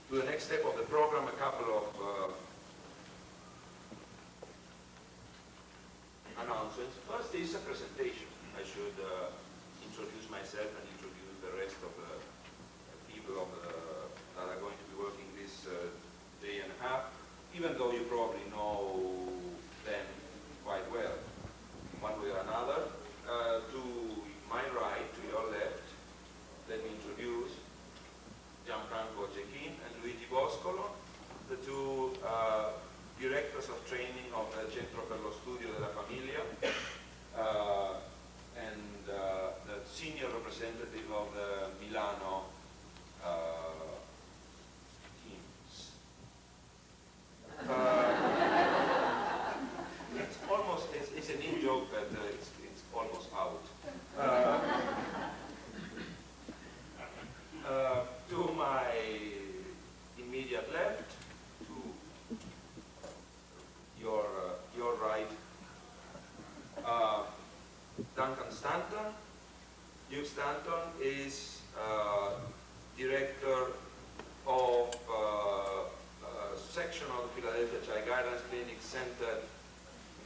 to the next step of the program, a couple of announcements. First is a presentation. I should introduce myself and introduce the rest of the people that are going to be working this day and a half, even though you probably know them quite well, one way or another. To my right, to your left, let me introduce Franco and Luigi Boscolo, the two directors of training of the Centro per lo Studio della Famiglia, and the senior representative of the Milano teams. It's an in-joke, but it's almost out. To my immediate left, to your right, Duncan Stanton. Duke Stanton is director of a section of the Philadelphia Child Guidance Clinic centered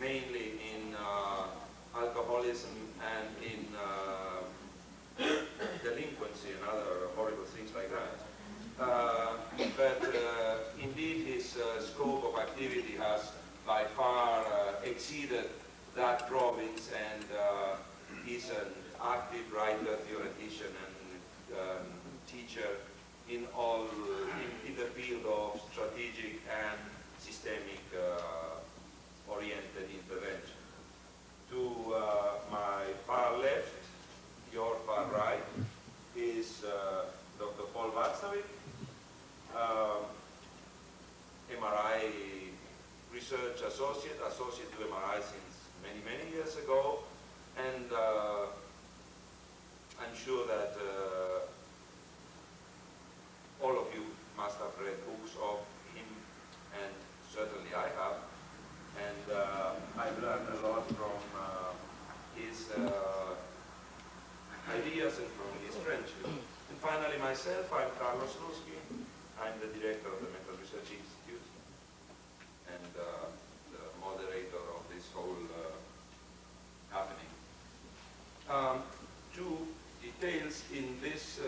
mainly in alcoholism and in delinquency and other horrible things like that. But indeed his scope of activity has by far exceeded that province, and he's an active writer, theoretician, and teacher in the field of strategic and systemic oriented intervention. To my far left, your far right, is Dr. Paul Václavic, MRI research associate to MRI since many years ago, and I'm sure that all of you must have read books of him, and certainly I have, and I've learned a lot from his ideas and from his friendship. And finally myself, I'm Carlos Lusky. I'm the director of the Mental Research Institute and the moderator of this whole happening. Two details in this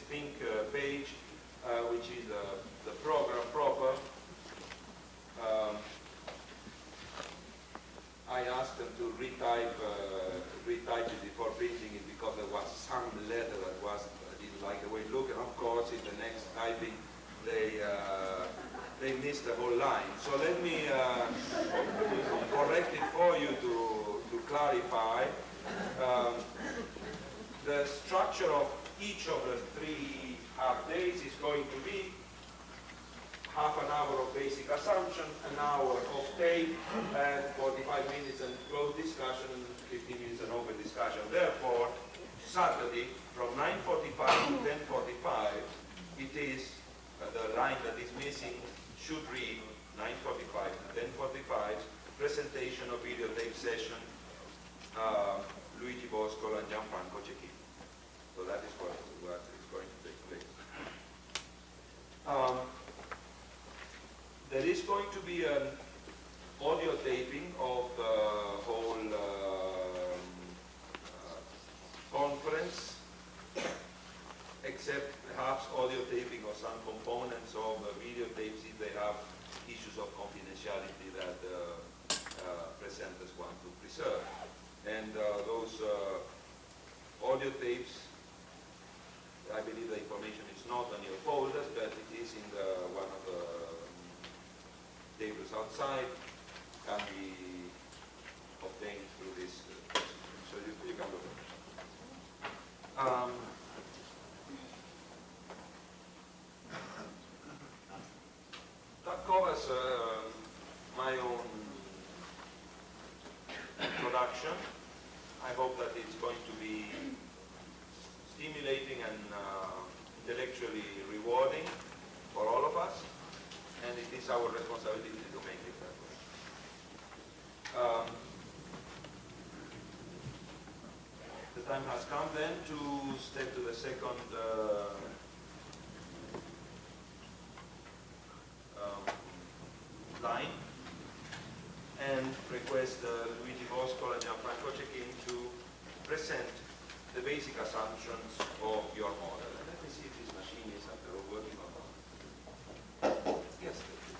pink page, which is the program proper. I asked them to retype it before printing it because there was some letter that I didn't like the way it looked, and of course in the next typing they missed the whole line. So let me correct it for you to clarify. The structure of each of the 3 half days is going to be half an hour of basic assumption, an hour of tape, and 45 minutes and closed discussion, and 15 minutes and open discussion. Therefore, Saturday from 9:45 to 10:45, it is the line that is missing should read 9:45 to 10:45, presentation of videotape session, Luigi Boscolo and Franco Ceccini. So that is what is going to take place. There is going to be an audio taping of the whole conference, except perhaps audio taping of some components of videotapes if they have issues of confidentiality that presenters want to preserve. And those audio tapes, I believe the information is not on your folders, but it is in one of the tables outside, can be obtained through this. So you can look at it. That covers my own introduction. I hope that it's going to be stimulating and intellectually rewarding for all of us, and it is our responsibility to make it that way. The time has come then to step to the second request Luigi, Boscolo, and Gian Franco Ceccini to present the basic assumptions of your model. And let me see if this machine is after all working or not. Yes, please.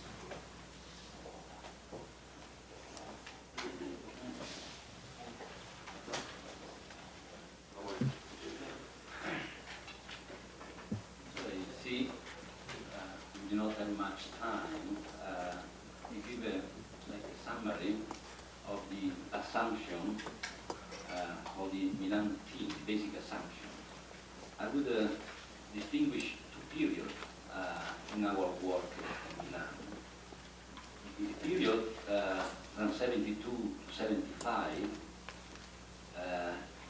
So you see, we do not have much time. We give a summary of the assumption of the Milan team, basic assumption. I would distinguish two periods in our work in Milan. The period from 72 to 75,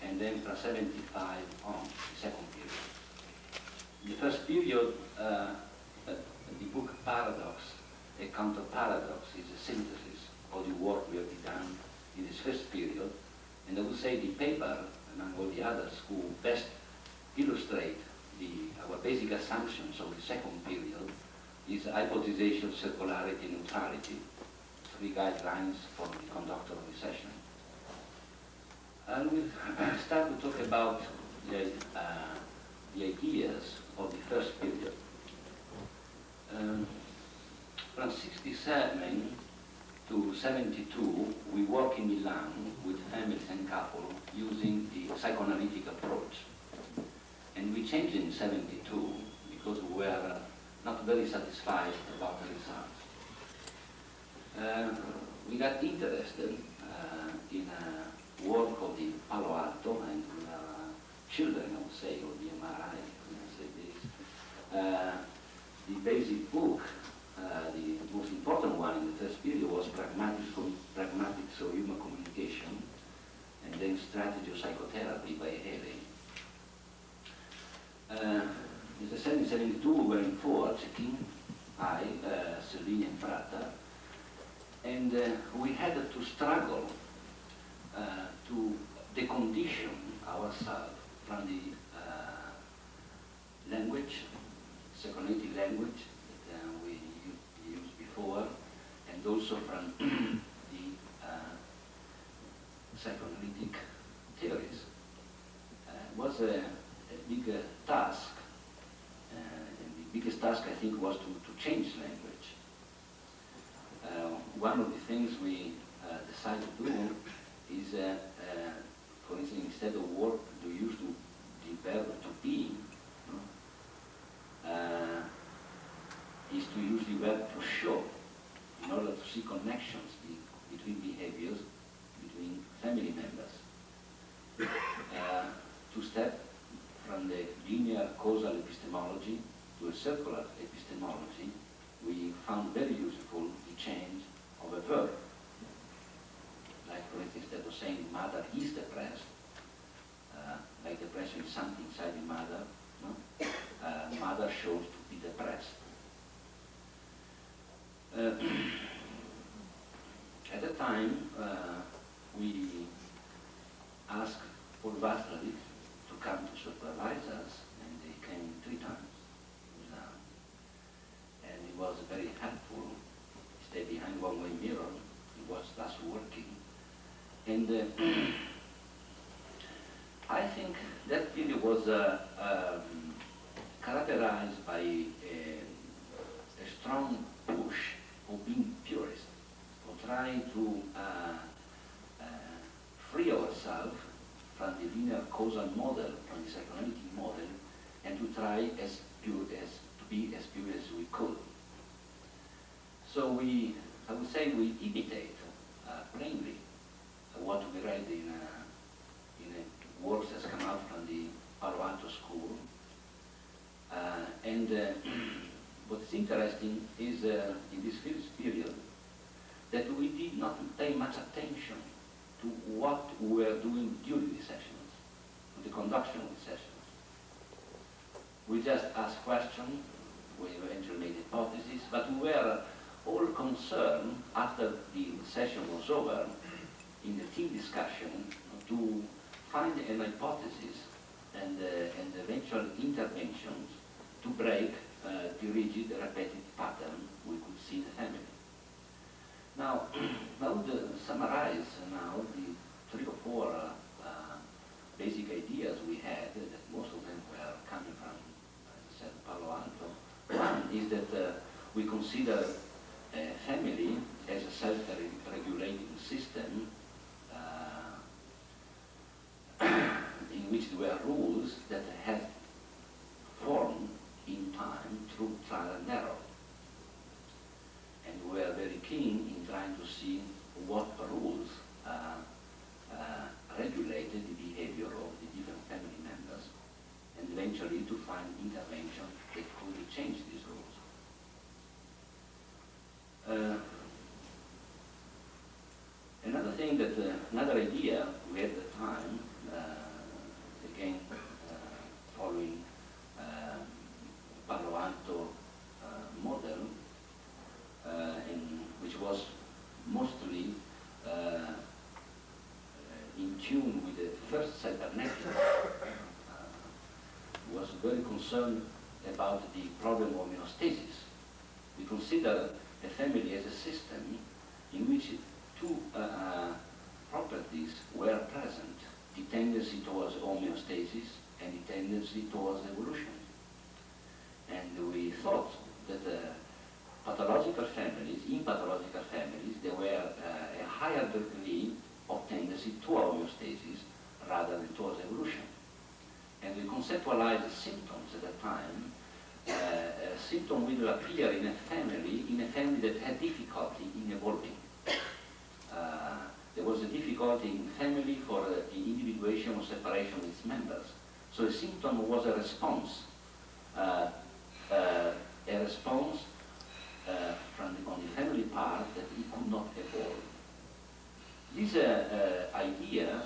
and then from 75 on, the second period. The first period, the book Paradox, a counter-paradox, is a synthesis of the work we have done in this first period, and I would say the paper, among all the others, who best illustrate our basic assumptions of the second period is hypothesization, circularity, and neutrality, 3 guidelines for the conductor of the session. And we'll start to talk about the ideas of the first period. From 67 to 72, we work in Milan with families and couples using the psychoanalytic approach. And we changed in 72 because we were not very satisfied about the results. We got interested in work of the Palo Alto and children, I would say, or the MRI, say this. The basic book, the most important one in the first period was Pragmatics of Human Communication, and then Strategy of Psychotherapy by Haley. As I said, in 72 we were in 4, Ceccini, I, Salvini and Fratta, and we had to struggle to decondition ourselves from the language, psychoanalytic language that we used before, and also from the psychoanalytic theories. It was a big task, and the biggest task I think was to change language. One of the things we decided to do is, for instance, instead of work, to use the verb to be, is to use the verb to show, in order to see connections between behaviors, between family members. To step from the linear causal epistemology to a circular epistemology, we found very useful the change of a verb. Like, for instance, instead of saying mother is depressed, like depression is something inside the mother, no? Mother shows to be depressed. At the time, we asked Paul Vaslalic to come to supervise us, and they came 3 times. And it was very helpful. He stayed behind one-way mirror. He watched us working. And I think that period was characterized by a strong push for being purist, for trying to free ourselves from the linear causal model, from the psychoanalytic model, and to try to be as pure as we could. So I would say we imitate plainly what we read in works that come out from the Palo Alto school. And what's interesting is in this first period that we did not pay much attention to what we were doing during the sessions, to the conduction of the sessions. We just asked questions, we eventually made hypotheses, but we were all concerned after the session was over in the team discussion to find an hypothesis and eventual interventions to break the rigid, repetitive pattern we could see in the family. Now, I would sum summarize now the 3 or 4 basic ideas we had, that most of them were coming from, as I said, Palo Alto. One is that we consider a family as a self-regulating system in which there were rules that had formed in time through trial and error. And we are very keen in trying to see what rules regulated the behavior of the different family members, and eventually to find intervention that could change these rules. Another thing that, another idea we had at the time, again following Palo Alto model, which was mostly in tune with the first cybernetic, was very concerned about the problem of homeostasis. We consider a family as a system in which 2 properties were present: the tendency towards homeostasis and the tendency towards evolution. And we thought that pathological families, in pathological families, there were a higher degree of tendency towards homeostasis rather than towards evolution. And we conceptualized the symptoms at that time. A symptom will appear in a family that had difficulty in evolving. There was a difficulty in family for the individuation or separation of its members. So a symptom was a response on the family part that it could not evolve. This idea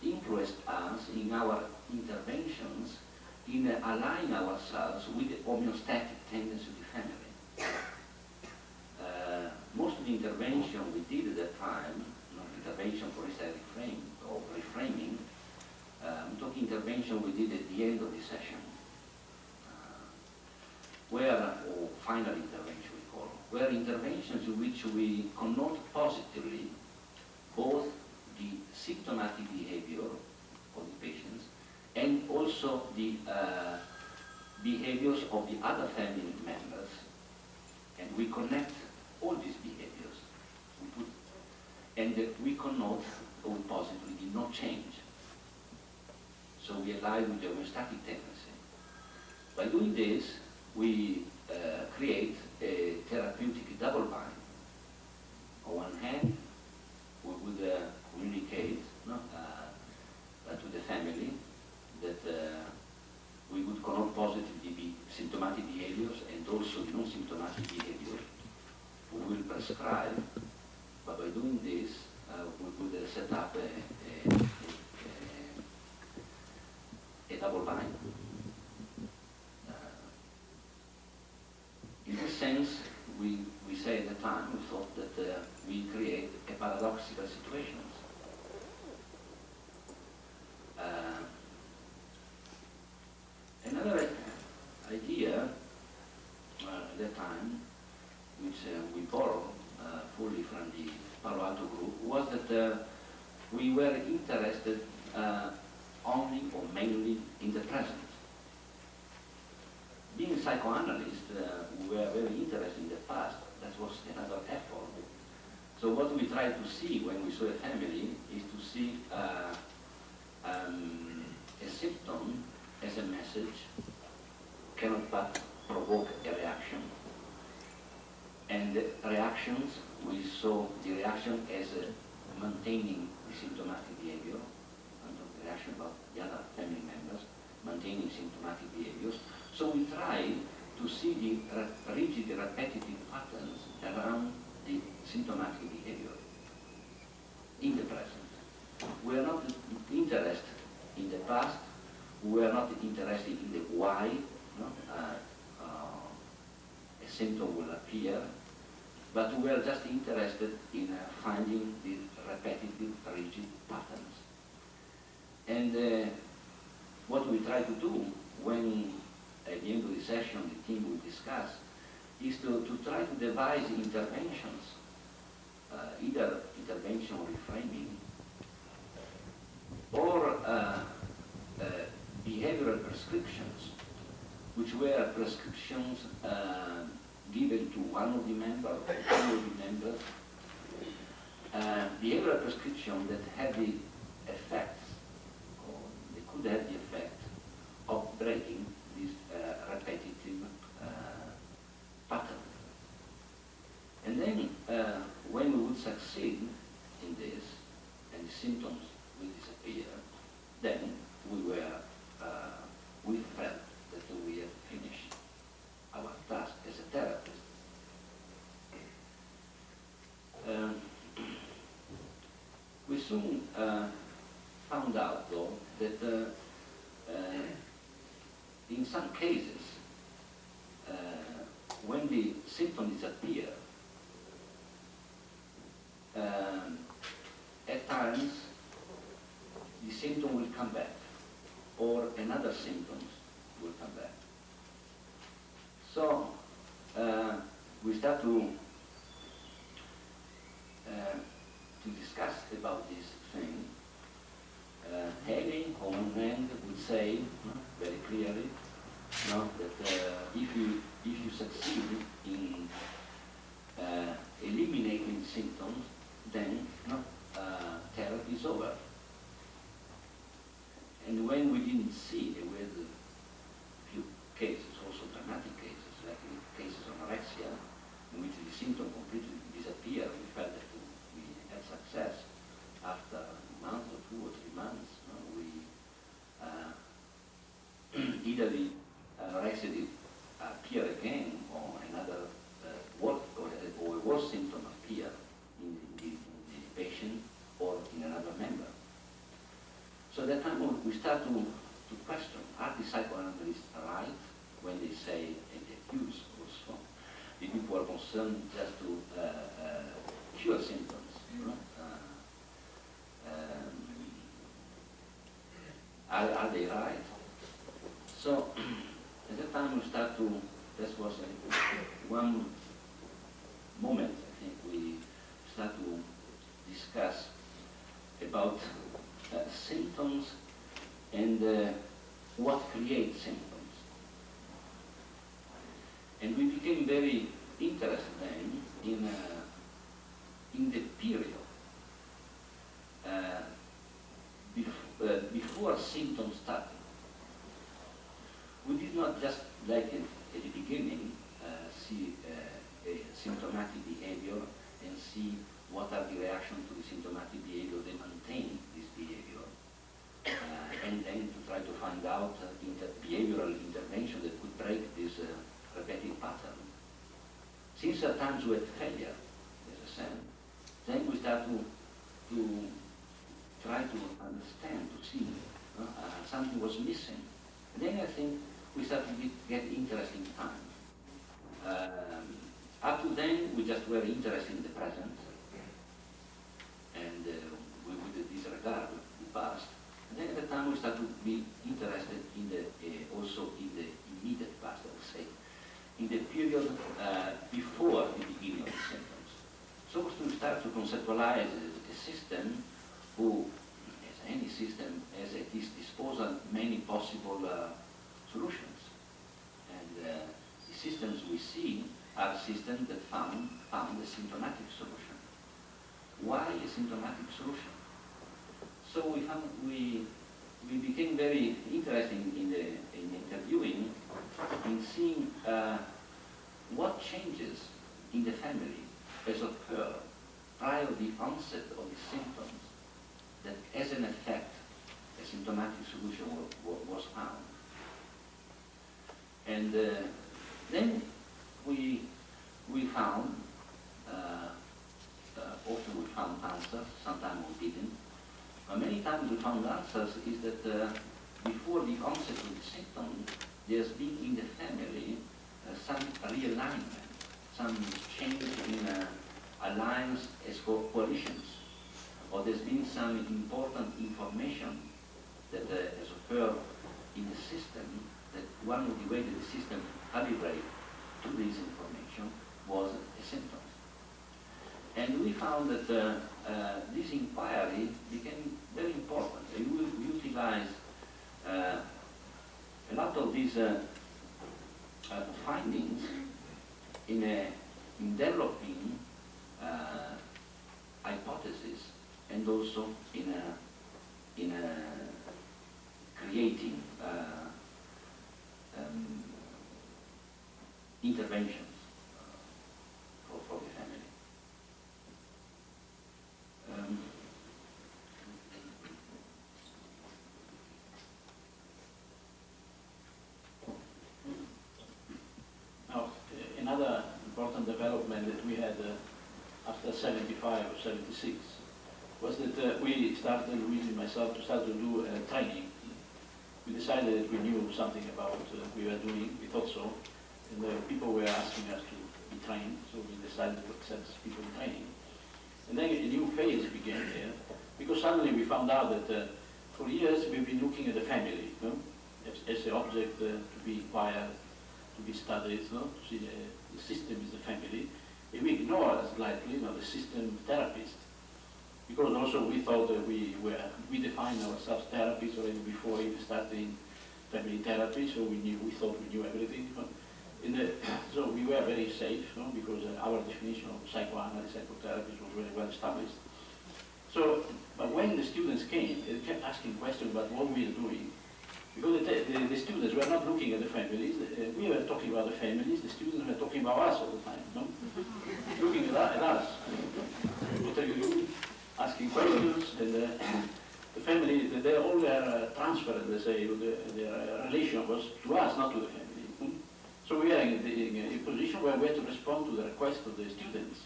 influenced us in our interventions in aligning ourselves with the homeostatic tendency of the family. Most of the intervention we did at that time, not intervention for instance reframing, I'm talking intervention we did at the end of the session, or final intervention we call, were interventions in which we connote positively both the symptomatic behavior of the patients and also the behaviors of the other family members, and we connect all these behaviors. We connote with positively did not change. So we align with the homeostatic tendency. By doing this, we create a therapeutic double bind. On one hand, we would communicate to the family that we would connote positively the symptomatic behaviors and also non-symptomatic behaviors. We will prescribe, but by doing this, we would set up a double bind. In this sense, we say at the time, we thought that we create a paradoxical situations. Another idea at that time, which we borrowed fully from the Palo Alto group, was that we were interested only or mainly in the present. Being psychoanalysts, we were very interested in the past. That was another effort. So what we tried to see when we saw a family is to see a symptom as a message, cannot but provoke a reaction. And the reactions, we saw the reaction as maintaining the symptomatic behavior, and the reaction about the other family members, maintaining symptomatic behaviors. So we tried to see the rigid repetitive patterns around the symptomatic behavior in the present. We are not interested in the past, we are not interested in the why a symptom will appear, but we are just interested in finding the repetitive rigid patterns. And what we try to do when at the end of the session the team will discuss is to try to devise interventions, either intervention reframing or behavioral prescriptions, which were prescriptions given to one of the members or two of the members, behavioral prescription that had the effects, or they could have the effect of breaking this repetitive pattern. And then when we would succeed in this, and the symptoms will disappear, then we felt that we had finished our task as a therapist. We soon found out, though, that in some cases, when the symptom disappears, at times the symptom will come back, or another symptom will come back. So we start to discuss about this thing. Haley, on one hand, would say very clearly that if you succeed in eliminating symptoms, then therapy is over. And when we didn't see, there were a few cases, also dramatic cases, like cases of anorexia, in which the symptom completely disappeared, we felt that we had success. After a month or 2 or 3 months, either the anorexia did appear again, or another or a worse symptom appear in the patient or in another member. So at that time we start to question, are the psychoanalysts right when they say, and the accused also, the people who are concerned just to cure symptoms? Are they right? So at that time we start to, this was one moment, I think, we start to discuss about symptoms and what creates symptoms. And we became very interested then in the period before symptoms started. We did not just, like at the beginning, see a symptomatic behavior and see what are the reactions to the symptomatic behavior that maintain this behavior, and then to try to find out behavioral intervention that could break this repetitive pattern. Since at times we had failure, as I said, then we start to try to understand, to see something was missing. And then I think we started to get interesting time. Up to then, we just were interested in the present, and we would disregard the past. And then at the time, we started to be interested in also in the immediate past, I would say, in the period before the beginning of the symptoms. So to start to conceptualize a system who, as any system, has at its disposal many possible solutions. And the systems we see are systems that found a symptomatic solution. Why a symptomatic solution? So we became very interested in interviewing, in seeing what changes in the family has occurred prior to the onset of the symptoms that, as an effect, a symptomatic solution was found. And then we found, often we found answers, sometimes we didn't. But many times we found answers is that before the onset of the symptom, there's been in the family some realignment, some change in alliance as coalitions, or there's been some important information that has occurred in the system, that one of the ways that the system calibrates to this information was a symptom. And we found that this inquiry became very important. And we utilized a lot of these findings in developing hypotheses and also in creating interventions for the family. Now, another important development that we had after 75 or 76 was that we started, Luigi and myself, to start to do training. We decided that we knew something about what we were doing, we thought so, and people were asking us to be trained, so we decided to accept people in training. And then a new phase began there, because suddenly we found out that for years we've been looking at the family, no? as an object to be acquired, to be studied, no? To see the system is the family. And we ignore slightly the system therapist, because also we thought that we defined ourselves therapists already before even starting family therapy, so we thought we knew everything. So we were very safe, because our definition of psychoanalysis, psychotherapy was very well established. So, but when the students came, they kept asking questions about what we are doing. Because the students were not looking at the families, we were talking about the families, the students were talking about us all the time, no? Looking at us. What are you doing? Asking questions, and the family, they all were transferred, they say, their relation was to us, not to the family. So we are in a position where we had to respond to the request of the students.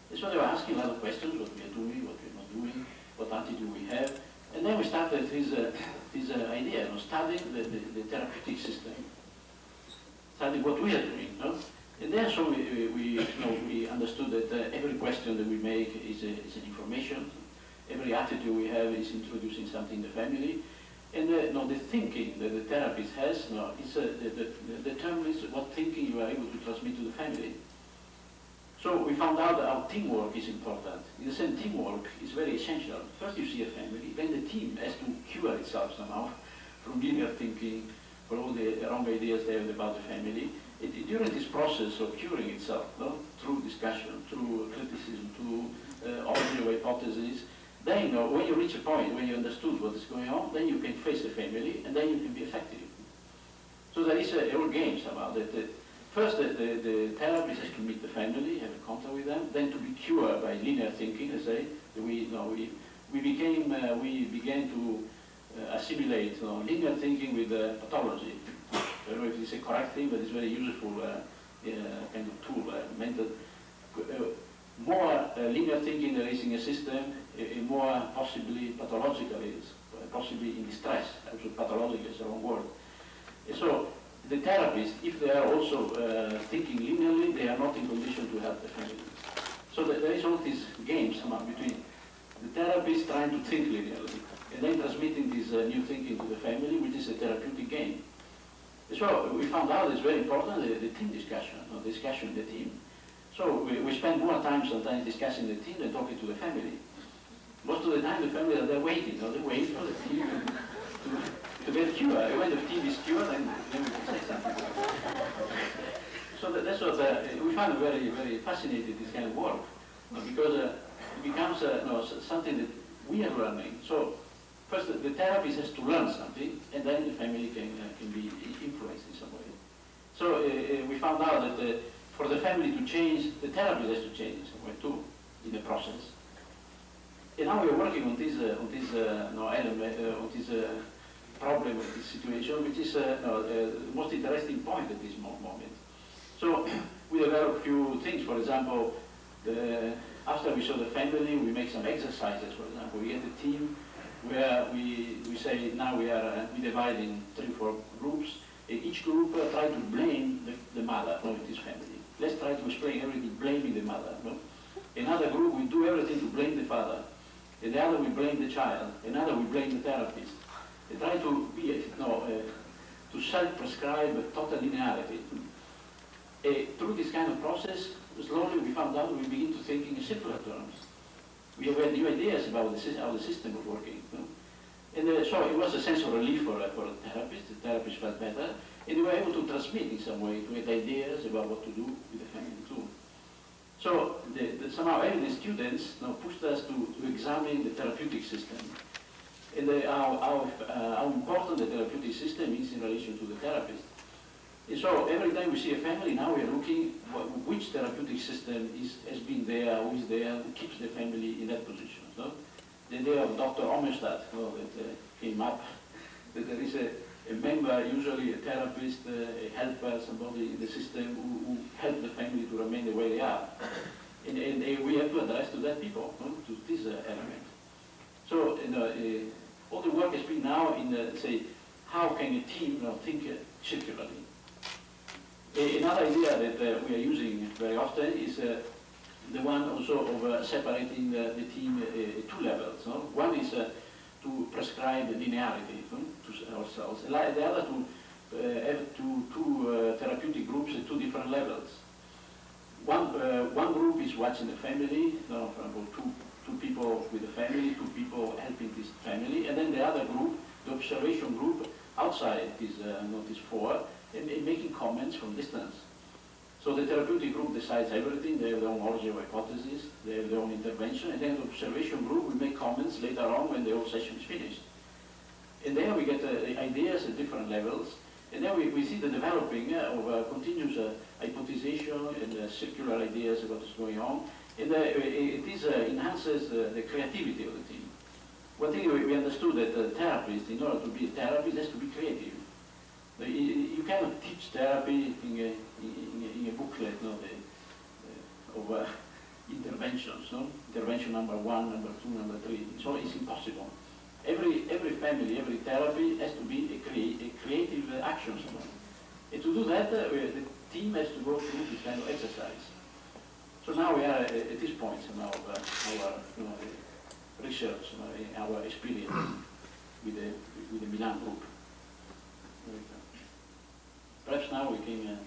And so they were asking a lot of questions, what we are doing, what we are not doing, what attitude we have. And then we started this idea of studying the therapeutic system, studying what we are doing. No? And then so we understood that every question that we make is an information. Every attitude we have is introducing something in the family. And the thinking that the therapist has determines what thinking you are able to transmit to the family. So we found out that our teamwork is important. In the sense, teamwork is very essential. First you see a family, then the team has to cure itself somehow from linear thinking, for all the wrong ideas they have about the family. During this process of curing itself, through discussion, through criticism, through offering of hypotheses, then when you reach a point where you understood what is going on, then you can face the family, and then you can be effective. So there is a whole game somehow that first the therapist has to meet the family, have a contact with them, then to be cured by linear thinking, let's say. We began to assimilate linear thinking with pathology. I don't know if it's a correct thing, but it's very useful kind of tool, method. More linear thinking there is in a system, more possibly pathological is, possibly in distress. Actually, pathological is the wrong word. So the therapists, if they are also thinking linearly, they are not in condition to help the family. So there is all this game somehow between the therapist trying to think linearly and then transmitting this new thinking to the family, which is a therapeutic game. So we found out it's very important, the team discussion, discussion in the team. So we spend more time sometimes discussing the team than talking to the family. Most of the time the family are there waiting, they wait for the team to get cured. When the team is cured, then we can say something. So that's what we find very, very fascinating, this kind of work, because it becomes something that we are learning. So first the therapist has to learn something, and then the family can be influenced in some way. So we found out that for the family to change, the therapist has to change in some way too, in the process. And now we're working on this problem, this situation, which is the most interesting point at this moment. So we develop a few things. For example, after we show the family, we make some exercises. For example, we get a team where we say now we divide in 3 or 4 groups. And each group try to blame the mother of his family. Let's try to explain everything blaming the mother. No? Another group we do everything to blame the father. And the other we blame the child. Another we blame the therapist. They try to be to self-prescribe total linearity. Through this kind of process, slowly we found out we begin to think in simpler terms. We have had new ideas about how the system was working. You know? And so it was a sense of relief for a therapist. The therapist felt better, and they were able to transmit in some way, to get ideas about what to do with the family too. So somehow having the students pushed us to examine the therapeutic system, and how important the therapeutic system is in relation to the therapist. And so every time we see a family, now we are looking which therapeutic system has been there, who is there, who keeps the family in that position. So the idea of Dr. Omerstad that came up, that there is a member, usually a therapist, a helper, somebody in the system who help the family to remain the way they are. And we have to address to that people, to this element. So all the work has been now in, say, how can a team think circularly? Another idea that we are using very often is the one also of separating the team two levels. No? One is to prescribe linearity to ourselves, and the other to have two therapeutic groups at two different levels. One group is watching the family, for example, two people with the family, two people helping this family, and then the other group, the observation group, outside this notice 4, and making comments from distance. So the therapeutic group decides everything. They have their own origin of hypothesis, they have their own intervention, and then the observation group will make comments later on when the whole session is finished. And there we get ideas at different levels, and then we see the developing of continuous hypothesization and circular ideas about what's going on, and it enhances the creativity of the team. One thing we understood that the therapist, in order to be a therapist, has to be creative. You cannot teach therapy in a booklet of interventions, intervention number 1, number 2, number 3. So it's impossible. Every family, every therapy has to be a creative action. And to do that, the team has to go through this kind of exercise. So now we are at this point of our research, our experience with the Milan group. Perhaps now we can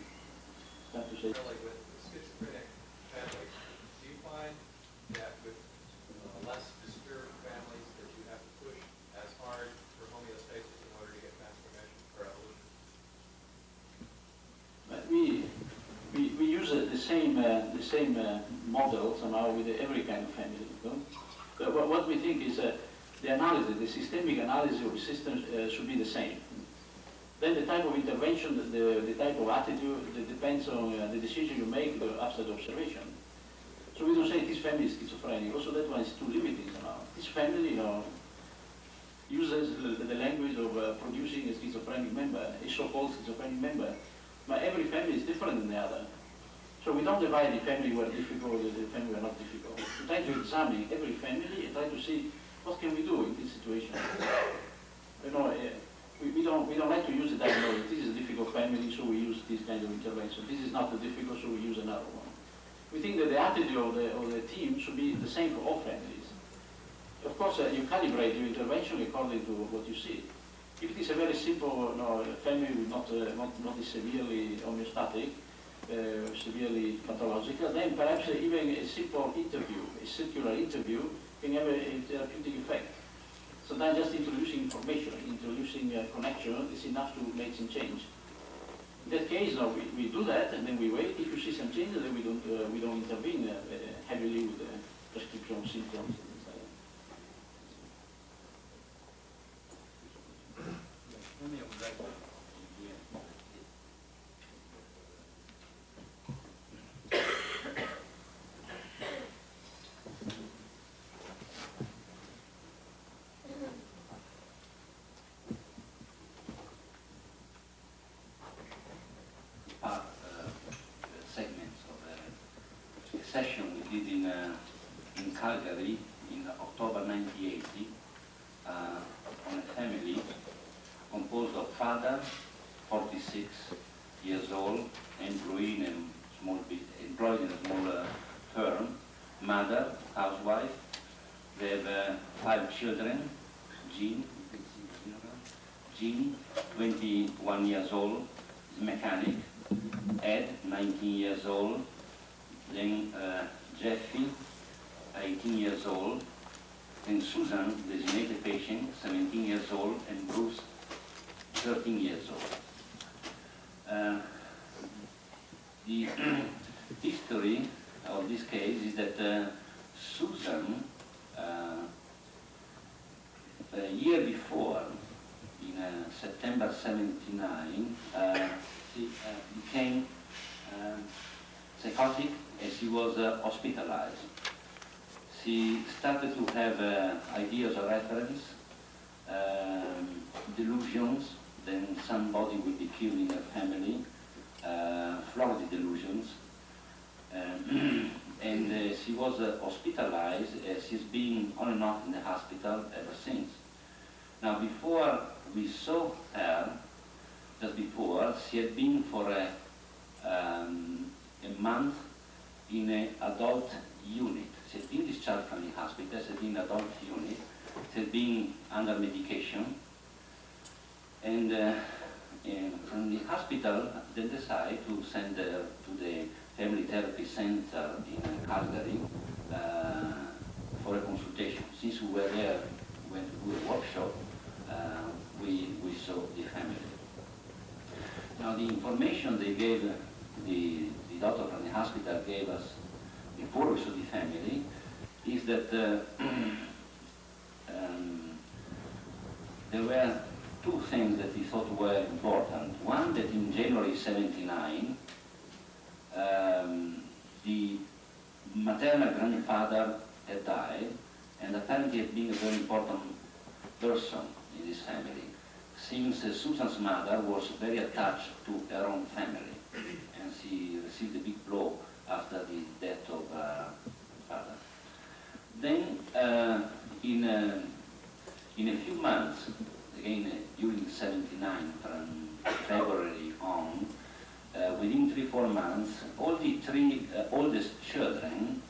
start to say. Really with schizophrenic families, do you find that with less disturbed families that you have to push as hard for homeostasis in order to get transformation or evolution? But we use the same model somehow with every kind of family. But what we think is the analysis, the systemic analysis of the systems should be the same. Then the type of intervention, the type of attitude, it depends on the decision you make after the observation. So we don't say this family is schizophrenic. Also, that one is too limited somehow. This family, uses the language of producing a schizophrenic member, a so-called schizophrenic member. But every family is different than the other. So we don't divide the family who are difficult and the family who are not difficult. We try to examine every family and try to see what can we do in this situation. We don't like to use the diagnosis. This is a difficult family, so we use this kind of intervention. This is not a difficult, so we use another one. We think that the attitude of the team should be the same for all families. Of course, you calibrate your intervention according to what you see. If it is a very simple family with not severely homeostatic, severely pathological, then perhaps even a simple interview, a circular interview, can have a therapeutic effect. Sometimes just introducing information, introducing a connection is enough to make some change. In that case, we do that and then we wait. If you see some changes, then we don't intervene heavily with prescription of symptoms. Segments of a session we did in Calgary in October 1980 on a family composed of father, 46 years old, employed in a small firm, mother, housewife. They have 5 children. Gian, 21 years old, mechanic. Ed, 19 years old, then Jeffy, 18 years old, and Susan, designated patient, 17 years old, and Bruce, 13 years old. The history of this case is that Susan, a year before, in September 79, she became psychotic and she was hospitalized. She started to have ideas of reference, delusions, then somebody will be killed in her family, Florida delusions, and she was hospitalized. She's been on and off in the hospital ever since. Now, before we saw her, just before, she had been for a month in an adult unit. She had been discharged from the hospital, she had been in an adult unit, she had been under medication, and from the hospital, they decided to send her to the Family Therapy Center in Calgary for a consultation. Since we were there, we went to do a workshop, we saw the family. Now, the information they gave, the doctor from the hospital gave us before we saw the family, is that there were two things that he thought were important. One, that in January 79, the maternal grandfather had died, and apparently had been a very important person in this family, since Susan's mother was very attached to her own family, and she received a big blow after the death of her father. Then, in a few months, again during 79, from February on, within 3-4 months, all the three oldest children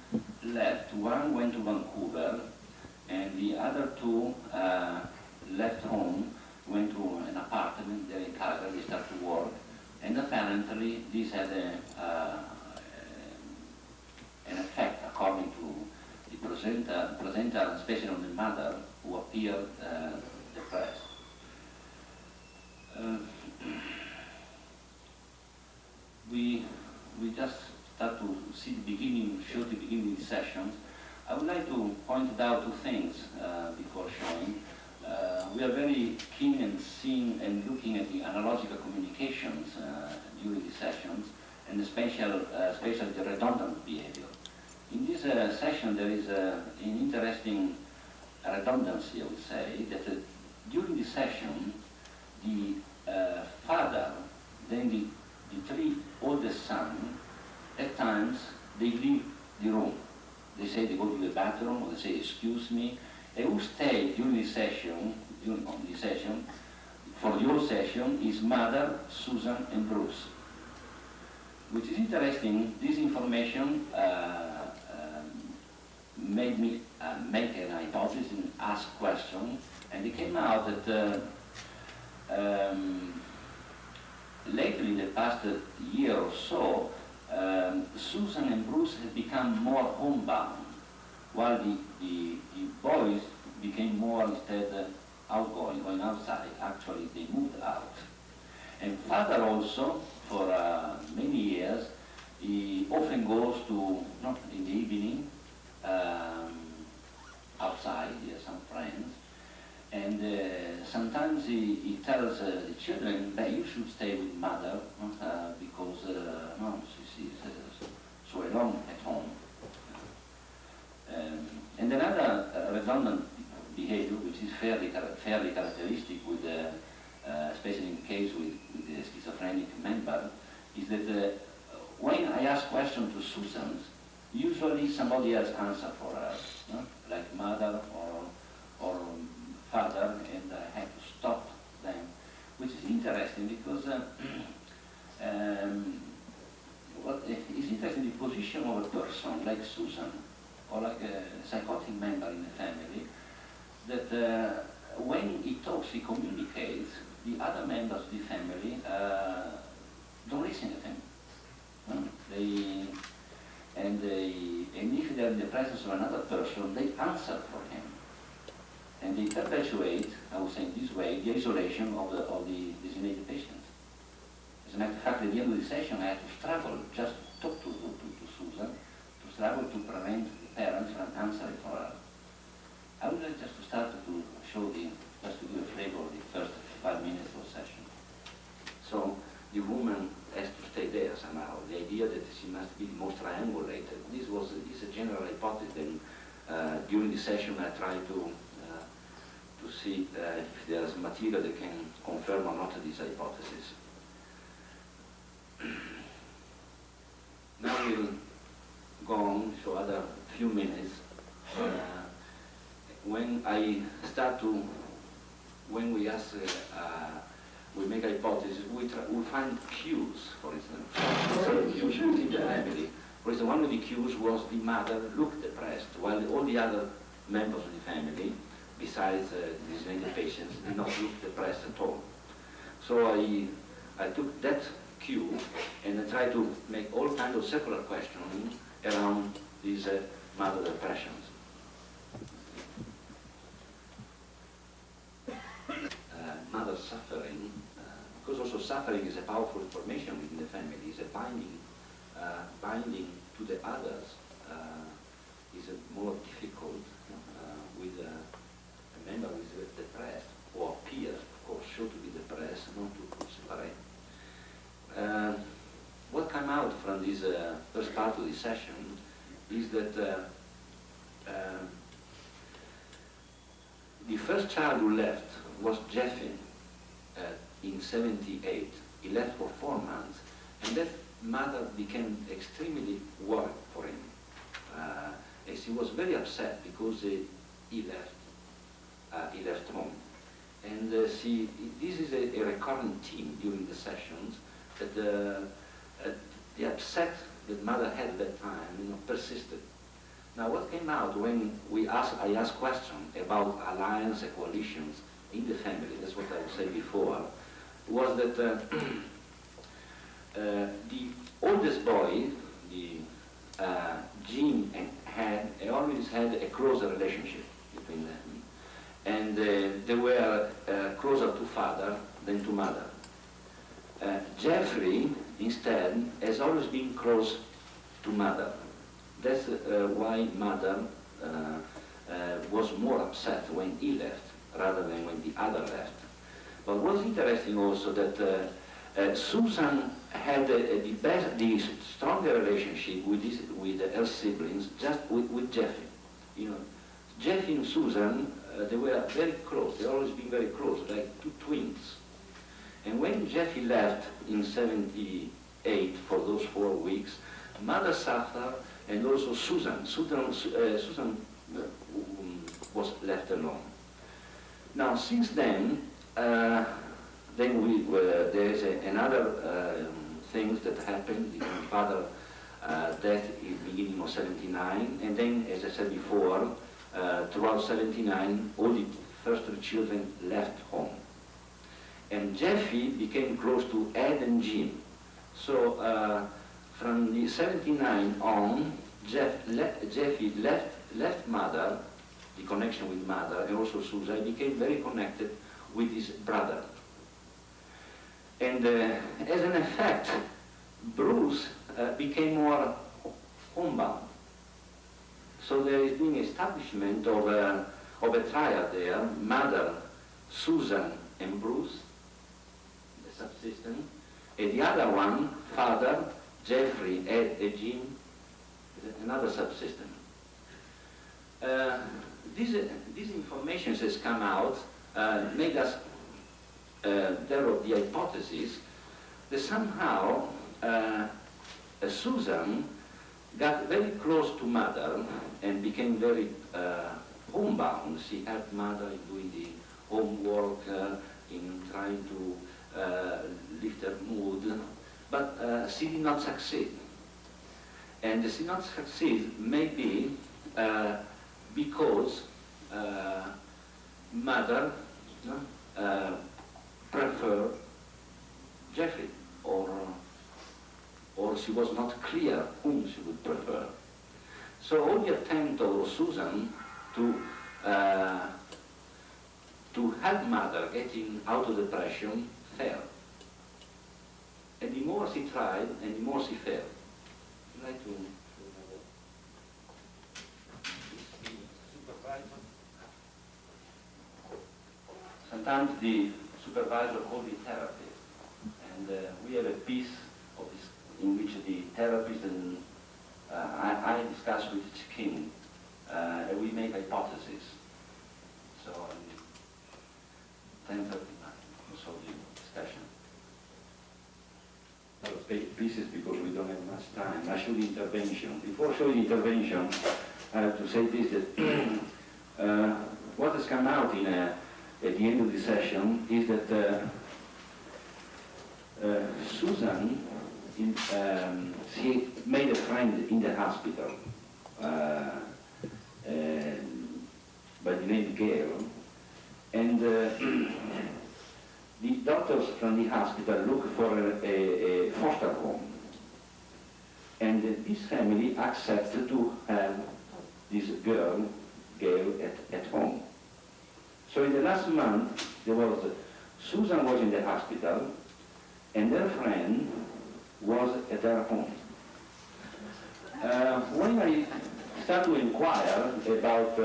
left. One went to Vancouver, and the other two left home, went to an apartment there in Calgary. They started to work, and apparently this had an effect, according to the presenter, especially on the mother, who appeared depressed. We just start to see the beginning, show the beginning sessions. I would like to point out two things before showing. We are very keen in seeing and looking at the analogical communications during the sessions, and especially the redundant behavior. In this session, there is an interesting redundancy, I would say, that during the session, the father, then the three oldest sons, at times, they leave the room. They say they go to the bathroom, or they say, excuse me. And who stayed during the session, for the whole session, is mother, Susan, and Bruce. Which is interesting. This information made me make an hypothesis and ask questions, and it came out that lately, in the past year or so, Susan and Bruce had become more homebound, while the boys became more instead outgoing, going outside. Actually, they moved out. And father also, for many years, he often goes to, not in the evening, outside, he has some friends, and sometimes he tells the children that you should stay with mother because no, she's so alone at home. And another redundant behavior, which is fairly characteristic with, especially in the case with the schizophrenic member, is that when I ask questions to Susan, usually somebody else answers for her, like mother or father, and I have to stop them, which is interesting because what is interesting, the position of a person like Susan, or like a psychotic member in the family, that when he talks, he communicates, the other members of the family don't listen to him. presence of another person, they answer for him. And they perpetuate, I would say in this way, the isolation of the designated patient. As a matter of fact, at the end of the session, I had to struggle just to talk to Susan, to struggle to prevent the parents from answering for her. I would like just to start to show just to give a flavor of the first 5 minutes of session. So the woman has to stay there somehow. The idea that she must be more triangulated. This is a general hypothesis. And during the session, I try to see if there's material that can confirm or not this hypothesis. Now we'll go on to other few minutes. When we ask, we make a hypothesis, we find cues, for instance. So cues within the family. For instance, one of the cues was the mother looked depressed, while all the other members of the family, besides the designated patients, did not look depressed at all. So I took that cue and I tried to make all kinds of circular questioning around these mother depressions. Mother suffering, because also suffering is a powerful information within the family, is a binding to the others, is more difficult with a member who is depressed, or peers, of course, show to be depressed, not to separate. What came out from this first part of the session is that the first child who left was Jeffy in '78. He left for 4 months, and that mother became extremely worried for him. And she was very upset because he left home. And this is a recurrent theme during the sessions, that the upset that mother had at that time, persisted. Now, what came out when I asked questions about alliance and coalitions in the family, that's what I said before, was that the oldest boy, Gian, had always had a closer relationship between them, and they were closer to father than to mother. Jeffrey, instead, has always been close to mother. That's why mother was more upset when he left rather than when the other left. But what's interesting also that Susan had the stronger relationship with her siblings just with Jeffy. Jeffy and Susan, they were very close. They always been very close, like two twins. And when Jeffy left in '78 for those 4 weeks, mother suffered, and also Susan. Susan was left alone. Now, since then, there is another things that happened. The father death in the beginning of '79, and then, as I said before, throughout '79, all the first 3 children left home. And Jeffy became close to Ed and Jim. So from the '79 on, Jeffy left mother, the connection with mother, and also Susan, became very connected with his brother. And as an effect, Bruce became more homebound. So there is being establishment of a triad there, mother, Susan, and Bruce, the subsystem, and the other one, father, Jeffrey, Ed, and Jim, another subsystem. This information has come out, made us develop the hypothesis that somehow Susan got very close to mother and became very homebound. She helped mother in doing the homework, in trying to lift her mood, but she did not succeed. And she did not succeed maybe because mother preferred Jeffrey, or she was not clear whom she would prefer. So all the attempt of Susan to help mother getting out of depression failed. And the more she tried, and the more she failed. I'd like to sometimes the supervisor called the therapist, and we have a piece of this in which the therapist and I discuss with Ceccini, and we make hypotheses. So 10:39, so the discussion. Pieces because we don't have much time. I show the intervention. Before showing the intervention, I have to say this, that what has come out in at the end of the session is that Susan, she made a friend in the hospital by the name Gail, and the doctors from the hospital look for a foster home, and this family accepted to have this girl, Gail, at home. So in the last month, Susan was in the hospital, and their friend was at their home. When I started to inquire about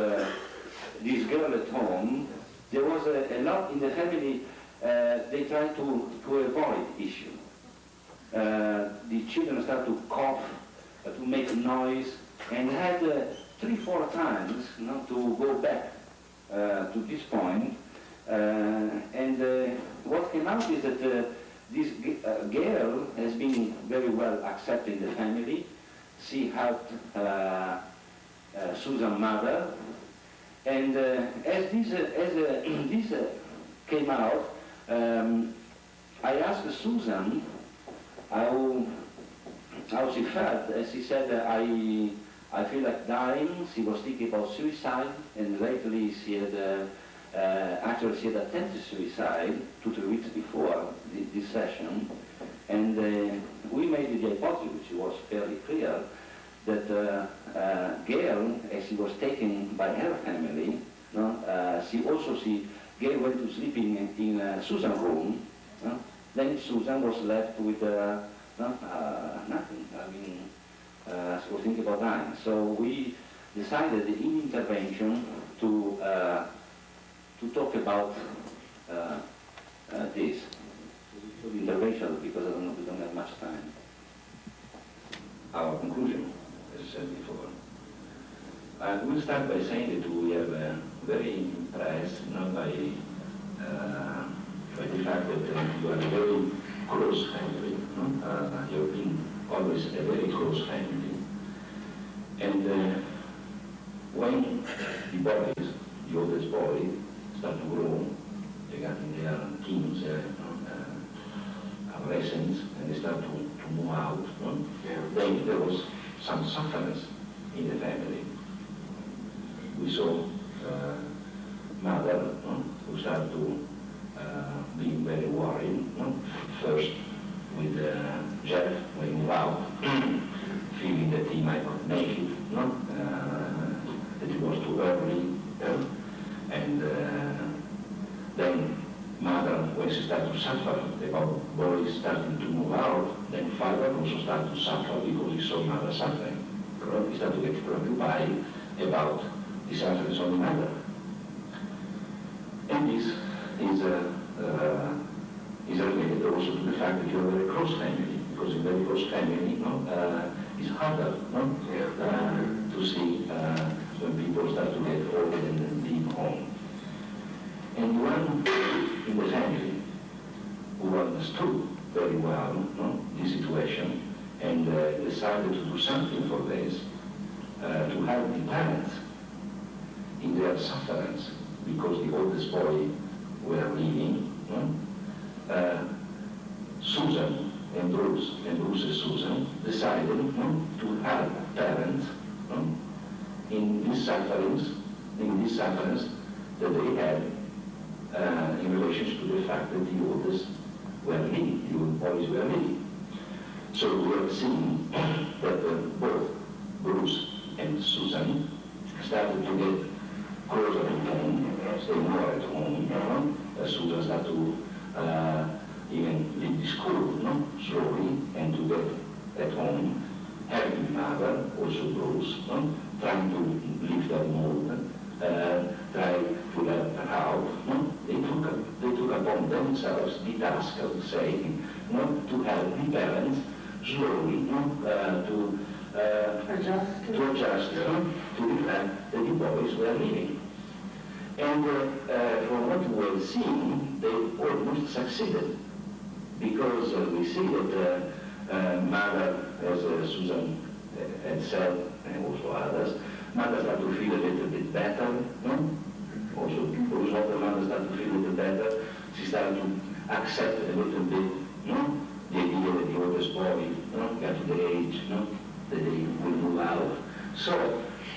this girl at home, there was a lot in the family. They tried to avoid issue. The children started to cough, to make noise, and had 3-4 times to go back to this point. And what came out is that this girl has been very well accepted in the family. She helped Susan's mother, and as this came out, I asked Susan how she felt. She said, I feel like dying. She was thinking about suicide, and lately she had actually she had attempted suicide 2-3 weeks before this session, and we made the hypothesis, which was fairly clear, that Gail, as she was taken by her family, Gail went to sleep in Susan's room. Then Susan was left with nothing. I mean, she was thinking about dying. So we decided in intervention to talk about this. Intervention, because we don't have much time. Our conclusion, as I said before. We'll start by saying that we are very impressed by the fact that you are a very close family. You've been always a very close family. And when the boys, the oldest boy, start to grow, they got in their teens, adolescents, and they start to move out, then there was some sufferance in the family. We saw mother who started to be very worried, first with Jeff when he moved out, feeling that he might not make it, that it was too early, and then mother, when she started to suffer about boys starting to move out, then father also started to suffer because he saw mother suffering. He started to get preoccupied about the suffering of the mother. And this is related also to the fact that you're a very close family, because in a very close family, it's harder to see when people start to get older and leave home. And one in the family who understood very well the situation and decided to do something for this, to help the parents in their sufferance, because the oldest boy were leaving. Susan and Bruce's Susan decided to help parents in these sufferings that they had in relation to the fact that the oldest were leaving, the boys were leaving. So we have seen that both Bruce and Susan started to get closer to home, stay more at home. Susan started to even leave the school, slowly, and to get at home, helping mother, also grows, trying to lift her mood, try to learn how. They took upon themselves the task of saying, to help the parents slowly to adjust to the fact that the boys were leaving. And from what we have seen, they almost succeeded, because we see that mother, as Susan had said, and also others, mother started to feel a little bit better, Also, those other mothers started to feel a little better. She started to accept a little bit, the idea that the oldest boy, got to the age, that they will move out. So,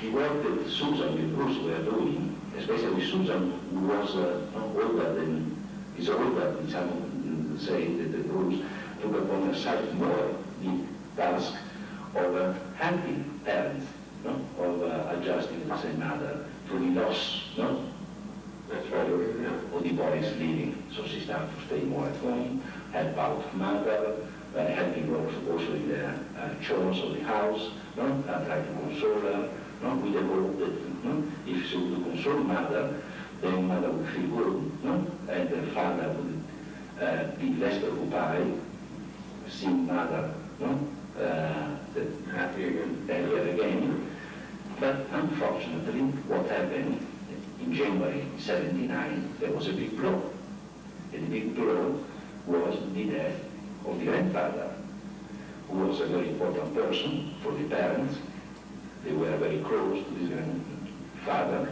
the work that Susan and Bruce were doing, especially Susan, who was older than, is older than some say that Bruce took upon herself more the task of helping parents, of adjusting the same mother to the loss, That's right. or the boys leaving. So she started to stay more at home, help out mother, helping also in the chores of the house, try to console her, with the hope that if she would console mother, then mother would feel good, and the father would be less occupied, seeing mother happier again. But unfortunately, what happened in January 79, there was a big blow. And the big blow was the death of the grandfather, who was a very important person for the parents. They were very close to this grandfather.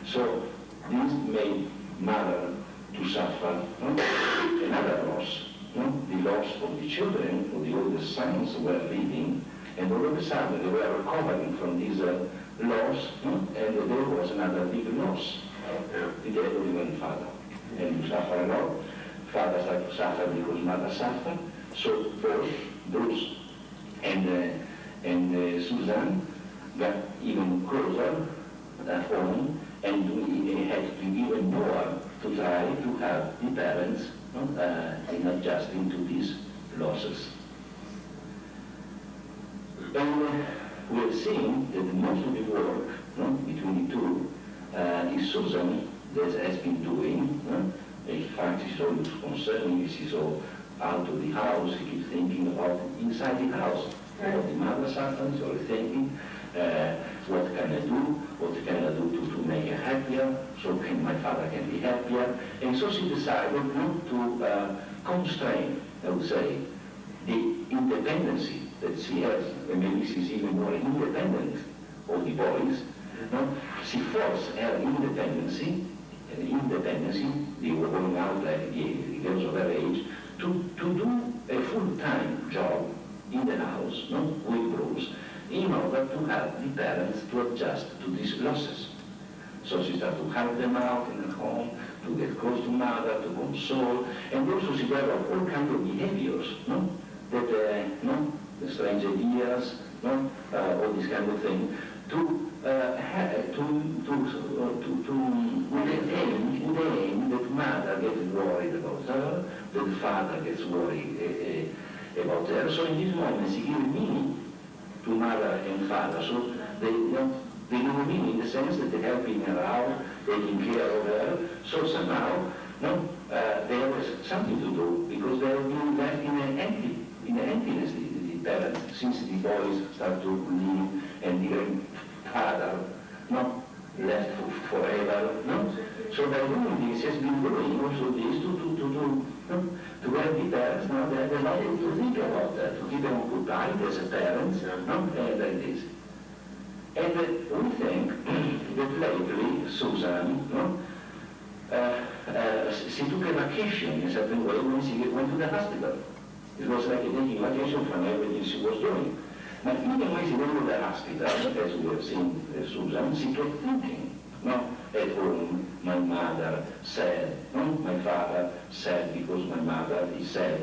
So this made mother to suffer another loss, the loss of the children, of the oldest sons who were leaving, and all of a sudden they were recovering from this loss, and there was another big loss, the death of the grandfather. And you suffer a lot. Father started to suffer because mother suffered. So both Bruce and Suzanne got even closer at home, and we had to do even more to try to help the parents in adjusting to these losses. And we have seen that most of the work between the two is Susan that has been doing. In fact, she's always concerning, she's all out of the house, she keeps thinking about inside the house. What the mother suffers, she's always thinking, what can I do? What can I do to make her happier? So my father can be happier. And so she decided to constrain, I would say, the independency that she has, and maybe she's even more independent of the boys. She forced her independency, they were going out like the girls of her age, to do a full-time job in the house, with Bruce, in order to help the parents to adjust to these losses. So she started to help them out in the home, to get close to mother, to console, and also she developed all kinds of behaviors, that, the strange ideas, all this kind of thing, with the aim that mother gets worried about her, that the father gets worried about her. So in this moment, she gives meaning to mother and father. So they give meaning in the sense that they're helping her out, taking care of her. So somehow, they have something to do, because they have been left in the emptiness, the parents, since the boys start to leave and the grandfather left forever. So by doing this, has been doing also this to help the parents. Now they have a lot to think about that, to keep them occupied as a parents, like this. And we think that lately, Susan, she took a vacation in a certain way when she went to the hospital. It was like taking a vacation from everything she was doing. But even when she went to the hospital, as we have seen Susan, she kept thinking, at home, my mother sad, my father sad because my mother is sad.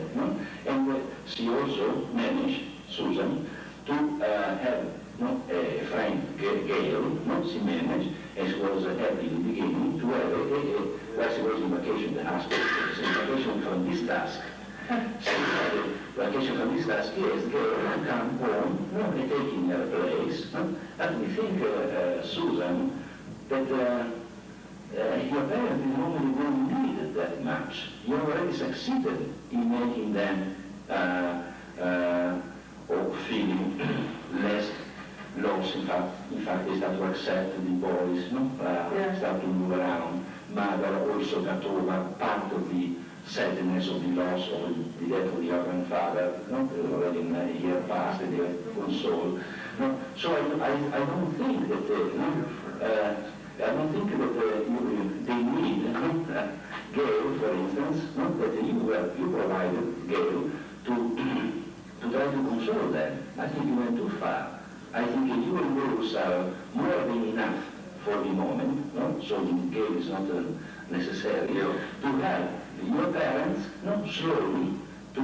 And she also managed, Susan, to have no, a friend, Gail, no, she managed, and she was happy in the beginning to have while she was in vacation in the hospital, so vacation from this task. So vacation from this task, yes, Gail can come home, no, and taking her place, no? And we think, Susan, that your parents normally don't need it that much. You already succeeded in making them or feeling less lost. In fact, they start to accept the boys, no? Start to move around. Mother also got over part of the sadness of the loss of the death of your grandfather, no? Already in a year past, they were consoled. No? So I don't think that I don't think that they need Gail, for instance, not that you provided Gail to try to console them. I think you went too far. I think you and Bruce are more than enough for the moment, no? So Gail is not necessary to help your parents, no, slowly to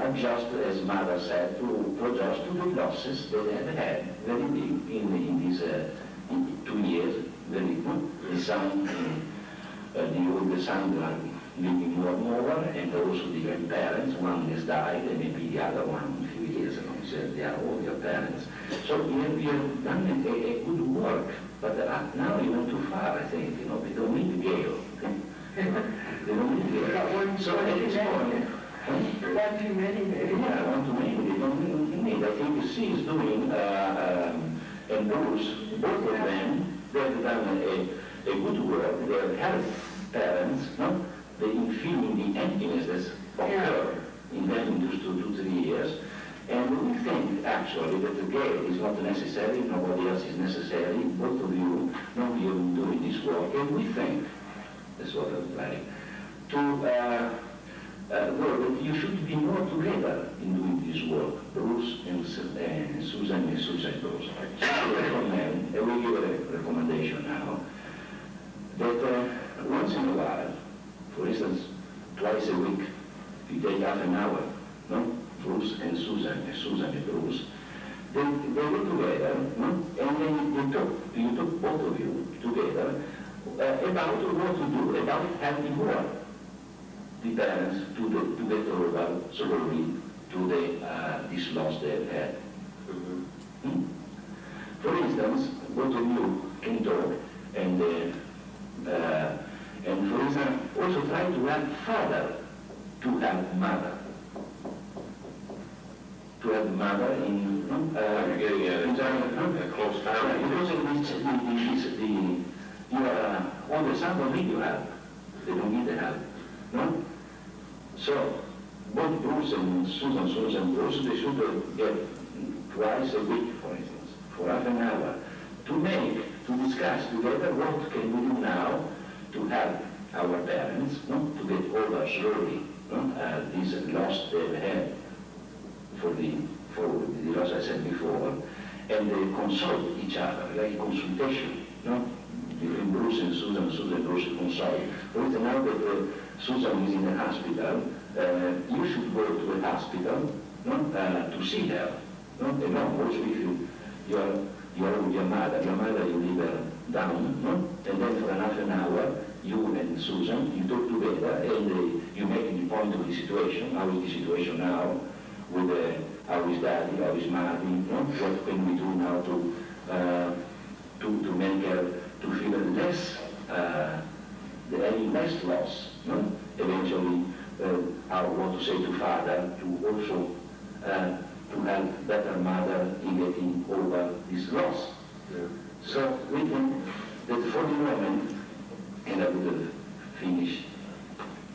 adjust, as Mother said, to adjust to the losses they have had very big in these 2 years. The son, the older son living more and more, and also the grandparents. One has died, and maybe the other one a few years ago. So they are all your parents. So you have done a good work, but now you went too far, I think. You know, they don't need Gail. They don't need Gail. So at this point, One too many, maybe. yeah, one too many. They don't need. I think she is doing, and Bruce, both of them. They've done a good work. They have helped parents, no? They in feeling the emptiness that's occurred in them in those 2 to 3 years. And we think actually that the Gail is not necessary, nobody else is necessary. Both of you, none of you doing this work. And we think, that's what I was planning, to that you should be more together in doing this work, Bruce and Susan and Susan Bruce. So I recommend, and we give a recommendation now, that once in a while, for instance, twice a week, you take half an hour, no? Bruce and Susan and Bruce, they get together, no? And then you talk both of you together about what to do, about helping more the parents to get over slowly to this loss they've had. For instance, both of you can talk and for instance, also try to help father to help mother. To help mother in close family. Because all the sons don't need your help. They don't need the help. No? So, both Bruce and Susan Bruce, they should get twice a week, for instance, for half an hour, to discuss together what can we do now to help our parents, no? To get over slowly, no? This loss they've had for the loss I said before, and they consult each other, like consultation, no? Between Bruce and Susan Bruce consult. For instance, now that Susan is in the hospital, you should go to the hospital, no? To see her. No? And also if you're with your mother, you leave her down, no? And then for half an hour, you and Susan, you talk together, and you make the point of the situation. How is the situation now? With how is daddy, how is mommy, no? What can we do now to make her to feel less, less loss, no? Eventually, what to say to father, to also to help better mother in getting over this loss. Yeah. So we think that for the moment, and I will finish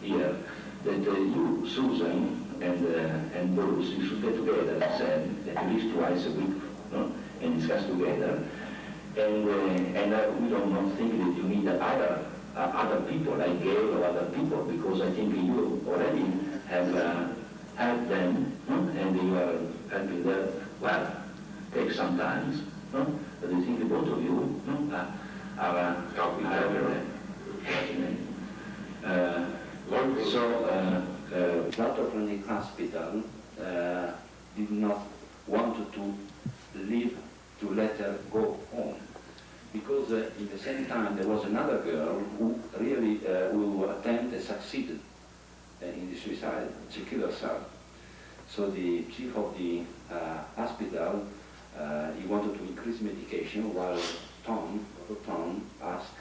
here, that you, Susan, and Bruce, you should get together, said, at least twice a week, no? And discuss together. And we don't not think that you need other people, like Gail or other people, because I think you already have helped them, no? And you are helping them, well, take some time, no? But I think both of you, no? Are helping them. Doctor from the hospital did not want to live to suicide, she killed herself. So the chief of the hospital, he wanted to increase medication, while Dr. Tom asked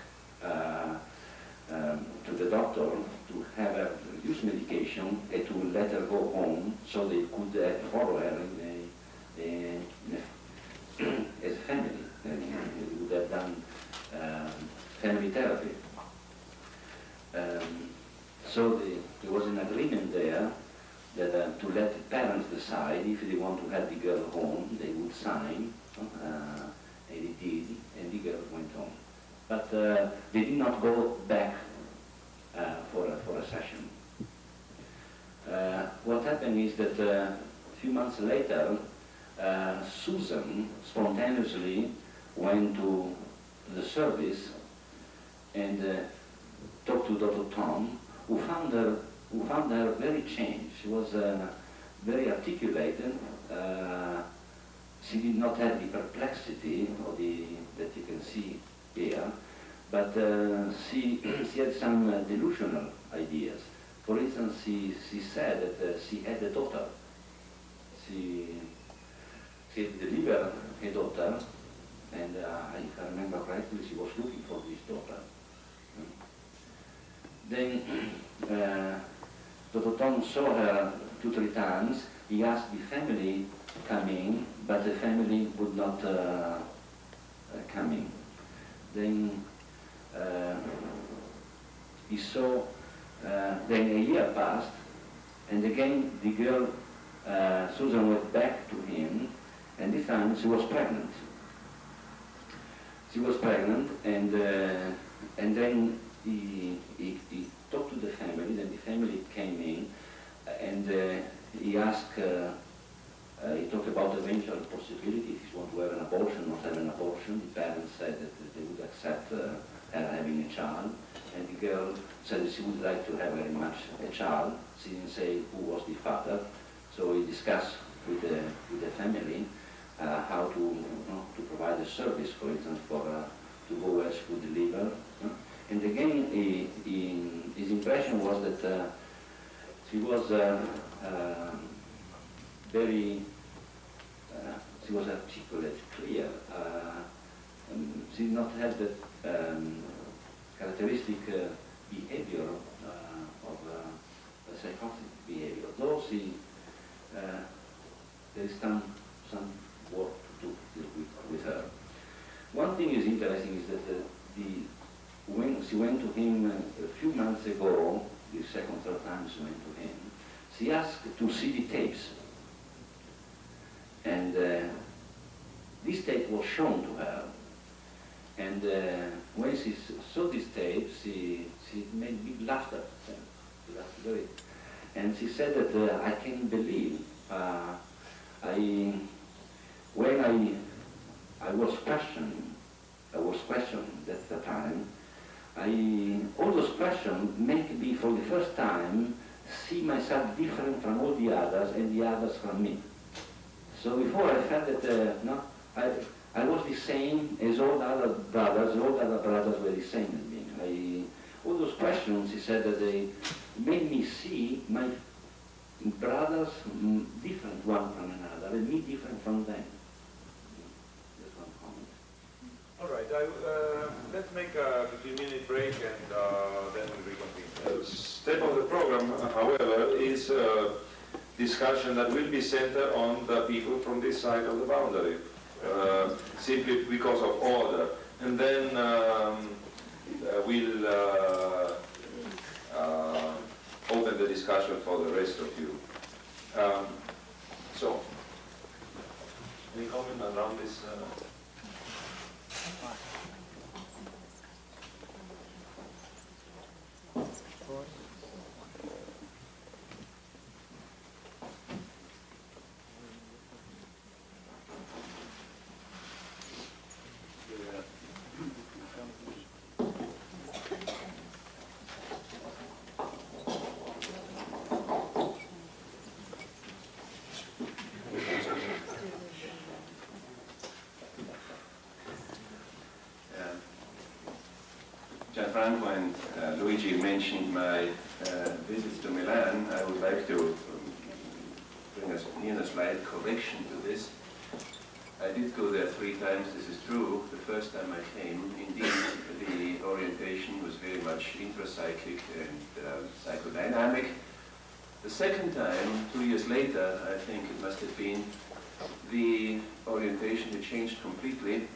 to the doctor to have her reduce medication and to let her go home so they could follow her as a family. And they would have done family therapy. So there was an agreement there that to let the parents decide if they want to have the girl home, they would sign, and they did, and the girl went home. But they did not go back for a session. What happened is that a few months later, Susan spontaneously went to the service and talked to Dr. Tom, who found her very changed. She was very articulated. She did not have the perplexity or that you can see here, but she had some delusional ideas. For instance, she said that she had a daughter. She had delivered a daughter, and if I remember correctly, she was looking for this daughter. Then Dr. Tom saw her 2-3 times. He asked the family to come in, but the family would not come in. Then he saw, then a year passed, and again the girl, Susan, went back to him, and this time she was pregnant. She was pregnant, and then he talked to the family, then the family came in, and he asked, he talked about eventual possibility, if he wanted to have an abortion, not have an abortion. The parents said that they would accept her having a child, and the girl said that she would like to have very much a child. She didn't say who was the father, so he discussed with the family how to provide a service, for instance, to go where she could deliver. And again, his impression was that she was she was articulate, clear. She did not have the characteristic behavior of a psychotic behavior. Though there is some work to do with her. One thing is interesting is that when she went to him a few months ago, the second, third time she went to him, she asked to see the tapes. And this tape was shown to her. And when she saw this tape, she made big laughter. She laughed very. And she said that I can't believe when I was questioned at the time. All those questions make me, for the first time, see myself different from all the others and the others from me. So before I felt that no, I was the same as all the other brothers. All the other brothers were the same as me. All those questions, he said, that they made me see my brothers different one from another, and me different from them. That's one comment. All right, let's make a 15-minute break and then we'll reconvene. Step of the program, however, is a discussion that will be centered on the people from this side of the boundary, simply because of order. And then we'll open the discussion for the rest of you. So, any comment around this? Franco and Luigi mentioned my visits to Milan, I would like to bring in a slight correction to this. I did go there 3 times, this is true. The first time I came, indeed, the orientation was very much intracyclic and psychodynamic. The second time, 2 years later, I think it must have been, the orientation had changed completely,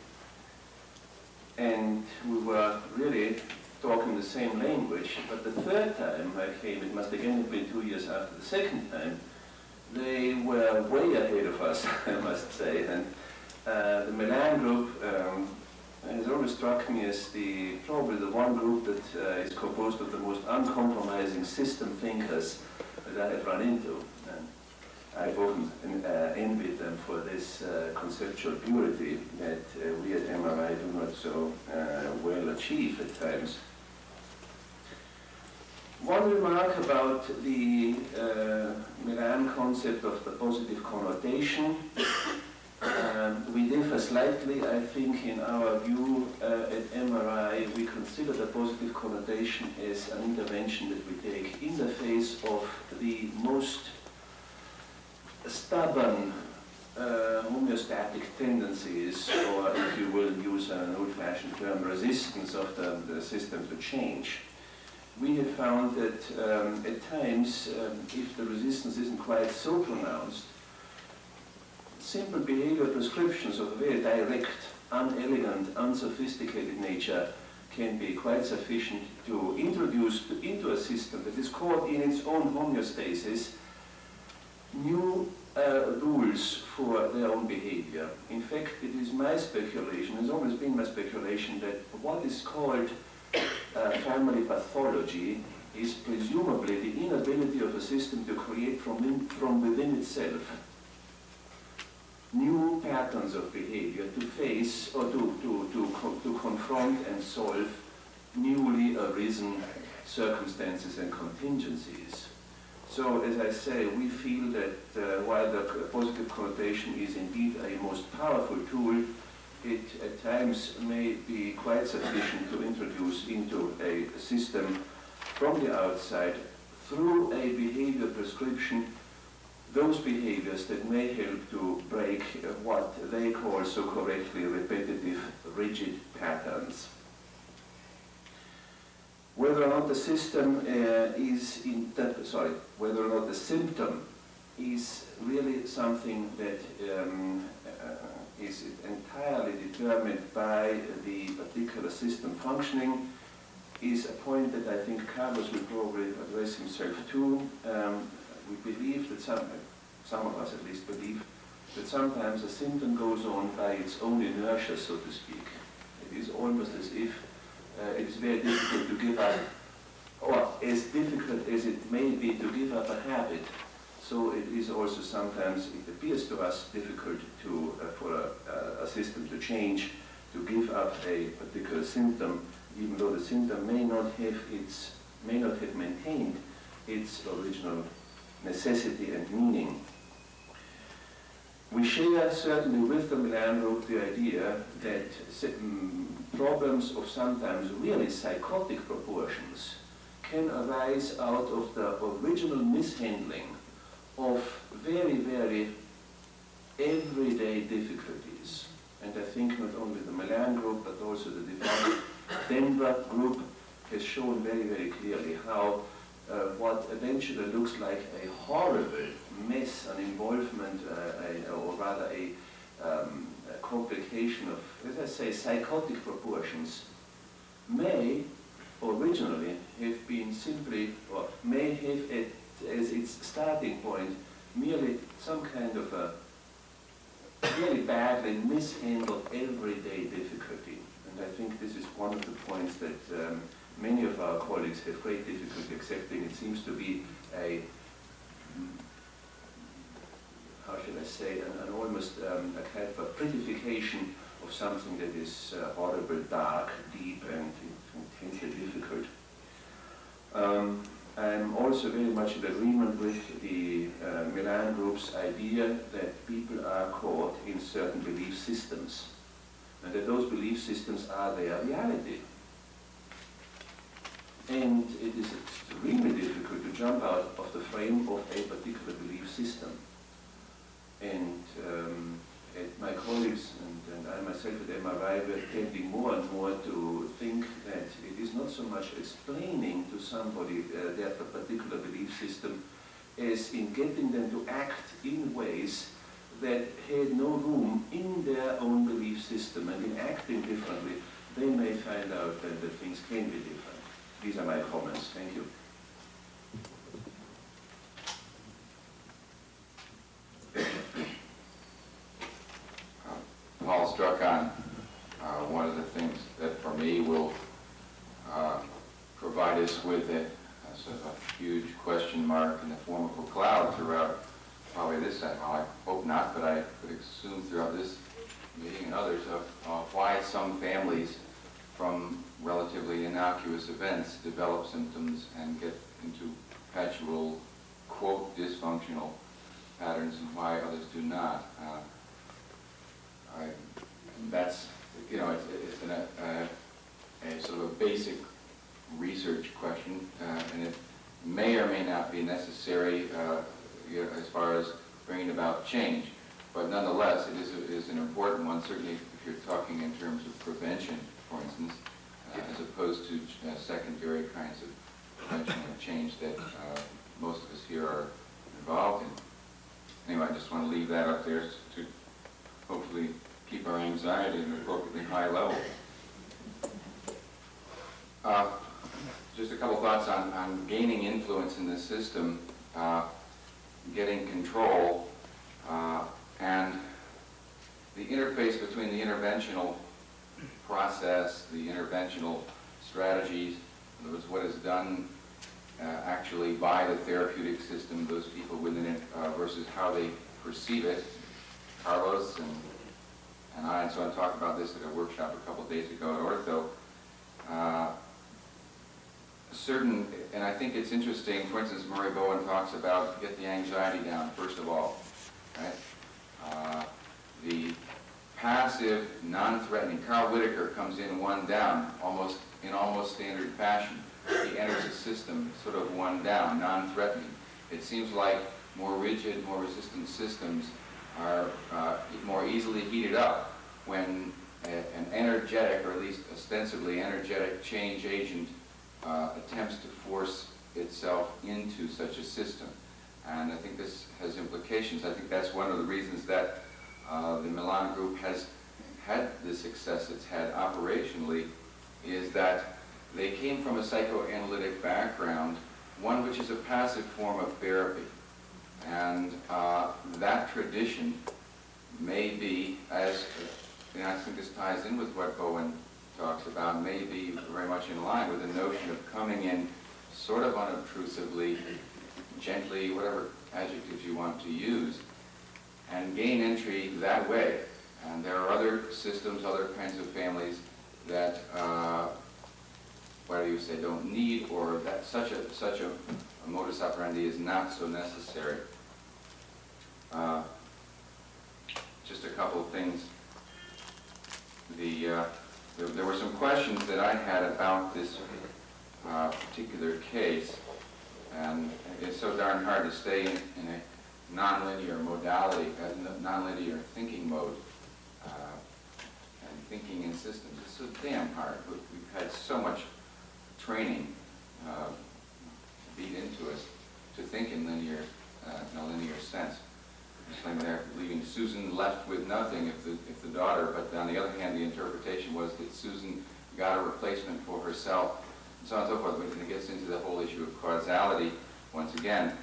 and we were really talking the same language. But the third time I came, it must again have been 2 years after the second time, they were way ahead of us, I must say. And the Milan group has always struck me as probably the one group that is composed of the most uncompromising system thinkers that I have run into. And I've often envied them for this conceptual purity that we at MRI do not so well achieve at times. One remark about the Milan concept of the positive connotation. We differ slightly, I think, in our view at MRI. We consider the positive connotation as an intervention that we take in the face of the most stubborn homeostatic tendencies, or if you will use an old-fashioned term, resistance of the system to change. We have found that at times, if the resistance isn't quite so pronounced, simple behavior prescriptions of a very direct, unelegant, unsophisticated nature can be quite sufficient to introduce into a system that is caught in its own homeostasis new rules for their own behavior. In fact, it is my speculation, has always been my speculation, that what is called family pathology is presumably the inability of a system to create from within itself new patterns of behavior to face or to confront and solve newly arisen circumstances and contingencies. So, as I say, we feel that while the positive connotation is indeed a most powerful tool, it at times may be quite sufficient to introduce into a system from the outside, through a behavior prescription, those behaviors that may help to break what they call so correctly repetitive, rigid patterns. Whether or not the system whether or not the symptom is really something that is entirely determined by the particular system functioning is a point that I think Carlos will probably address himself to. We believe that some of us at least believe that sometimes a symptom goes on by its own inertia, so to speak. It is almost as if it is very difficult to give up, or as difficult as it may be to give up a habit, so it is also sometimes, it appears to us, difficult to for a system to change, to give up a particular symptom, even though the symptom may not have maintained its original necessity and meaning. We share certainly with the Milan group the idea that problems of sometimes really psychotic proportions can arise out of the original mishandling of very, very everyday difficulties. And I think not only the Milan group, but also the Denver group has shown very, very clearly how what eventually looks like a horrible mess, an involvement, or rather a complication of, as I say, psychotic proportions, may originally have been simply, or may have as its starting point merely some kind of a really badly mishandled everyday difficulty. And I think this is one of the points that many of our colleagues have great difficulty accepting. It seems to be a, how should I say, an almost a kind of a prettification of something that is horrible, dark, deep, and intensely difficult. I'm also very much in agreement with the Milan group's idea that people are caught in certain belief systems, and that those belief systems are their reality. And it is extremely difficult to jump out of the frame of a particular belief system. And my colleagues and I myself at MRI were tending more and more to think that it is not so much explaining to somebody their particular belief system as in getting them to act in ways that had no room in their own belief system. And in acting differently, they may find out that things can be different. These are my comments. Thank you. Paul struck on one of the things that for me will provide us with a sort of a huge question mark in the form of a cloud throughout probably this time. Well, I hope not, but I could assume throughout this meeting and others of why some families from relatively innocuous events develop symptoms and get into perpetual, quote, dysfunctional patterns and why others do not. That's, you know, it's a sort of a basic research question, and it may or may not be necessary you know, as far as bringing about change. But nonetheless, it is an important one, certainly if you're talking in terms of prevention, for instance, as opposed to secondary kinds of prevention and change that most of us here are involved in. Anyway, I just want to leave that up there to hopefully keep our anxiety at an appropriately high level. Just a couple thoughts on gaining influence in the system, getting control, and the interface between the interventional process, the interventional strategies, in other words, what is done actually by the therapeutic system, those people within it, versus how they perceive it. Carlos and I and so on talked about this at a workshop a couple of days ago at Ortho. Certain, and I think it's interesting, for instance, Murray Bowen talks about get the anxiety down, first of all, right? The passive, non-threatening, Carl Whitaker comes in one down, almost standard fashion. He enters a system sort of one down, non-threatening. It seems like more rigid, more resistant systems are more easily heated up when an energetic, or at least ostensibly energetic change agent attempts to force itself into such a system. And I think this has implications. I think that's one of the reasons that the Milan group has had the success it's had operationally, is that they came from a psychoanalytic background, one which is a passive form of therapy. And that tradition may be, as and I think this ties in with what Bowen talks about, may be very much in line with the notion of coming in sort of unobtrusively, gently, whatever adjectives you want to use, and gain entry that way. And there are other systems, other kinds of families that, what do you say, don't need, or that such a modus operandi is not so necessary. Just a couple of things. There were some questions that I had about this particular case, and it's so darn hard to stay in a nonlinear modality, nonlinear thinking mode, and thinking in systems. It's so damn hard. We've had so much training beat into us to think in a linear sense. It's like they're leaving Susan left with nothing if the daughter, but on the other hand, the interpretation was that Susan got a replacement for herself, and so on and so forth. When it gets into the whole issue of causality, once again,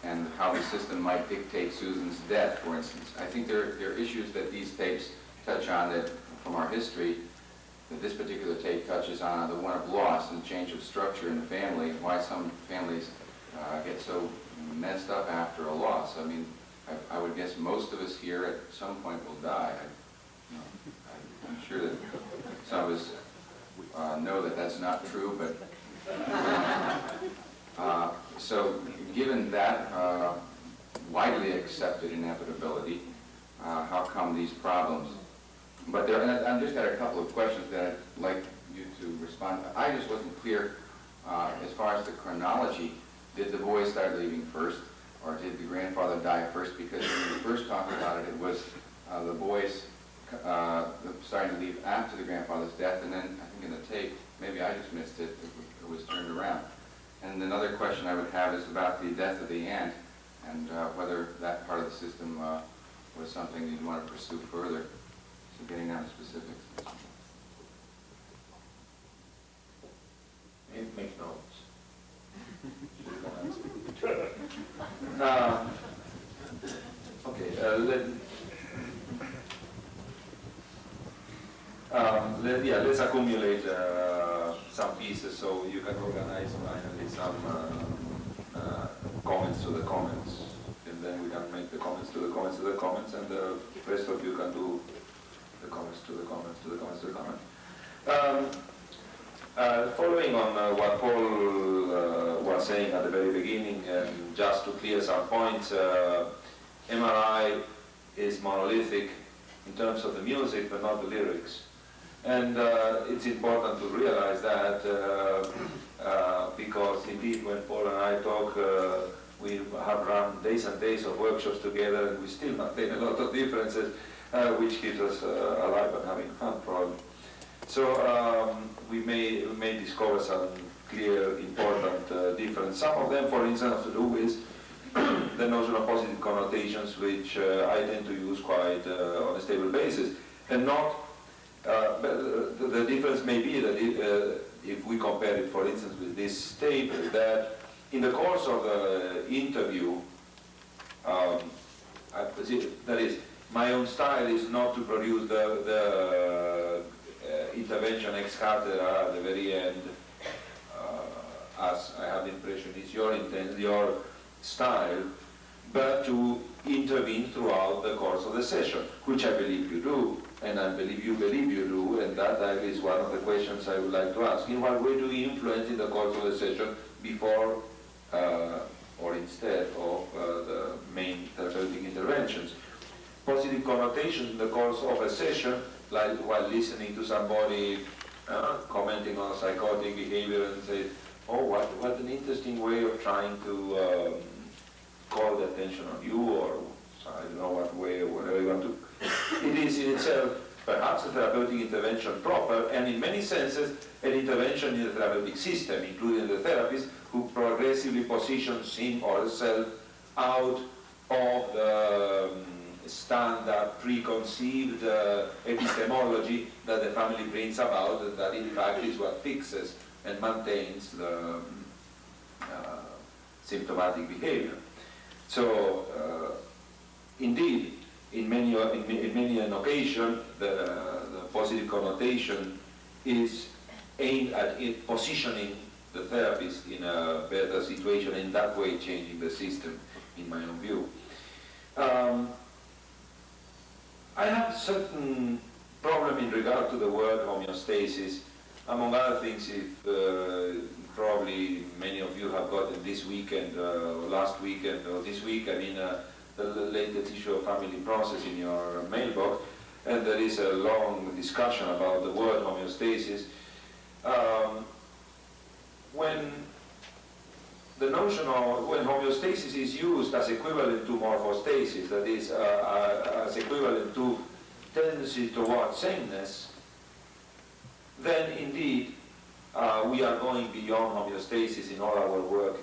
and how the system might dictate Susan's death, for instance. I think there are issues that these tapes touch on that, from our history, that this particular tape touches on, the one of loss and change of structure in the family, and why some families get so messed up after a loss. I mean, I would guess most of us here at some point will die. I'm sure that some of us know that that's not true, but so given that widely accepted inevitability, how come these problems? But I've just got a couple of questions that I'd like you to respond. I just wasn't clear as far as the chronology. Did the boys start leaving first, or did the grandfather die first? Because when we first talked about it, it was the boys starting to leave after the grandfather's death, and then I think in the tape, maybe I just missed it, it was turned around. And another question I would have is about the death of the aunt, and whether that part of the system was something you'd want to pursue further. So getting down to specifics. Make notes. Let's accumulate some pieces so you can organize finally some comments to the comments, and then we can make the comments to the comments to the comments, and the rest of you can do the comments to the comments to the comments to the comments. Following on what Paul was saying at the very beginning, and just to clear some points, MRI is monolithic in terms of the music, but not the lyrics. And it's important to realize that because indeed when Paul and I talk, we have run days and days of workshops together, and we still maintain a lot of differences, which keeps us alive and having fun probably. So we may discover some clear, important differences. Some of them, for instance, have to do with the notion of positive connotations, which I tend to use quite on a stable basis, and not. The difference may be that if we compare it, for instance, with this tape, that in the course of the interview, that is, my own style is not to produce the intervention ex cathedra at the very end, as I have the impression is your intent, your style, but to intervene throughout the course of the session, which I believe you do, and I believe you do, and that is one of the questions I would like to ask. In what way do you influence in the course of the session before or instead of the main therapeutic interventions? Positive connotations in the course of a session, like while listening to somebody commenting on psychotic behavior and say, oh, what an interesting way of trying to call the attention on you, or I don't know what way, or whatever you want to. It is in itself perhaps a therapeutic intervention proper, and in many senses an intervention in the therapeutic system, including the therapist who progressively positions him or herself out of the standard preconceived epistemology that the family brings about, and that in fact is what fixes and maintains the symptomatic behavior. So indeed, in many an occasion, the positive connotation is aimed at positioning the therapist in a better situation, in that way changing the system, in my own view. I have certain problem in regard to the word homeostasis. Among other things, if probably many of you have gotten this weekend, last weekend, or this week, I mean, the latest issue of Family Process in your mailbox, and there is a long discussion about the word homeostasis. When the notion of, when homeostasis is used as equivalent to morphostasis, that is, as equivalent to tendency towards sameness, then indeed we are going beyond homeostasis in all our work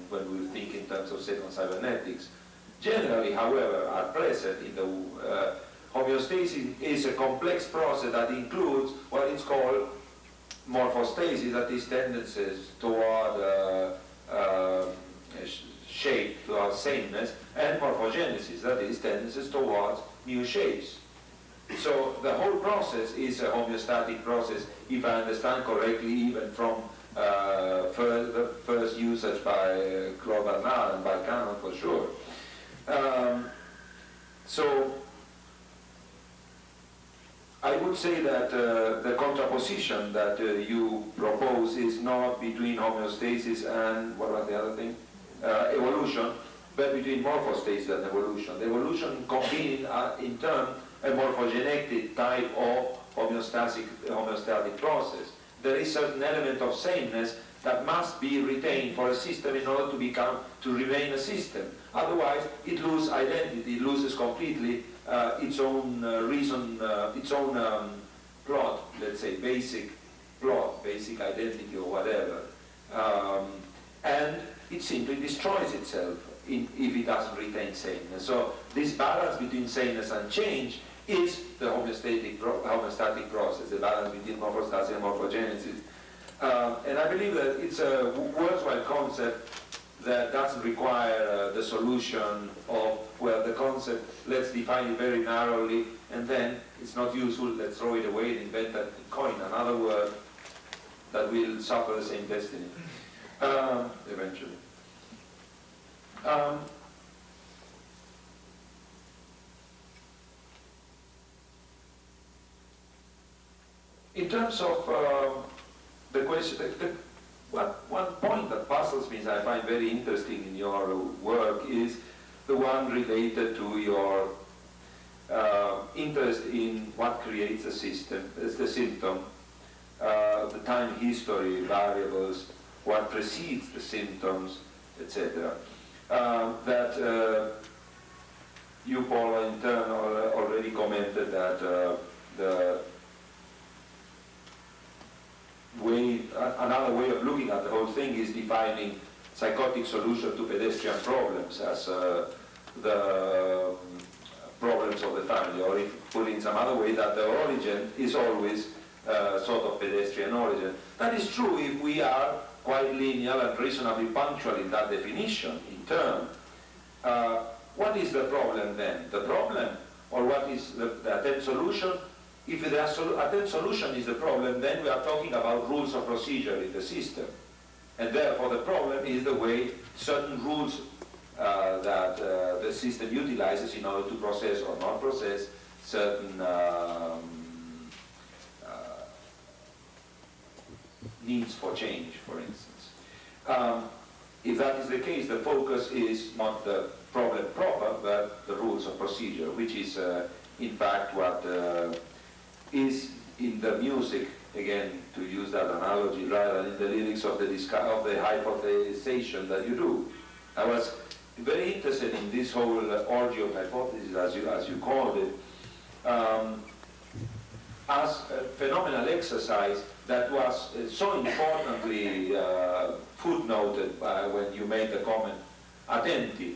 when we think in terms of second cybernetics. Generally, however, at present, in the homeostasis is a complex process that includes what is called morphostasis, that is tendencies toward shape, towards sameness, and morphogenesis, that is tendencies towards new shapes. So the whole process is a homeostatic process, if I understand correctly, even from the first usage by Claude Bernard and by Canon for sure. So I would say that the contraposition that you propose is not between homeostasis and, what was the other thing? Evolution, but between morphostasis and evolution. The evolution combines in turn a morphogenetic type of homeostatic process. there is certain element of sameness that must be retained for a system in order to remain a system. Otherwise, it loses identity, it loses completely its own reason, its own plot, let's say, basic plot, basic identity or whatever. And it simply destroys itself if it doesn't retain sameness. So this balance between sameness and change is the homeostatic process, the balance between morphostasis and morphogenesis. And I believe that it's a worthwhile concept that doesn't require the solution of, well, the concept, let's define it very narrowly, and then it's not useful, let's throw it away and invent a coin, another word that will suffer the same destiny, eventually. In terms of the question, one point that puzzles me, I find very interesting in your work, is the one related to your interest in what creates a system, as the symptom, the time history variables, what precedes the symptoms, etc. That you, Paul, in turn already commented that another way of looking at the whole thing is defining psychotic solution to pedestrian problems as the problems of the family, or if put in some other way, that the origin is always sort of pedestrian origin. That is true if we are quite linear and reasonably punctual in that definition, in turn. What is the problem then? The problem, or what is the attempt solution? If the attempt solution is the problem, then we are talking about rules of procedure in the system. And therefore the problem is the way certain rules that the system utilizes in order to process or not process certain needs for change, for instance. If that is the case, the focus is not the problem proper, but the rules of procedure, which is in fact what is in the music, again, to use that analogy, rather than in the lyrics of the hypothesization that you do. I was very interested in this whole orgy of hypothesis, as you called it, as a phenomenal exercise that was so importantly footnoted when you made the comment, attenti.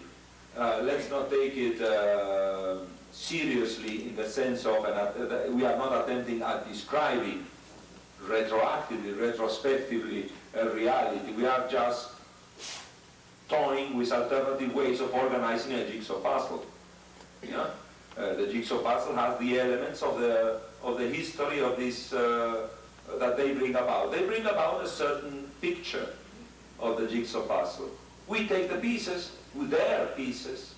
Let's not take it seriously in the sense of, we are not attempting at describing retroactively, retrospectively reality. We are just toying with alternative ways of organizing a jigsaw puzzle. Yeah? The jigsaw puzzle has the elements of the history of this that they bring about. They bring about a certain picture of the jigsaw puzzle. We take the pieces, their pieces,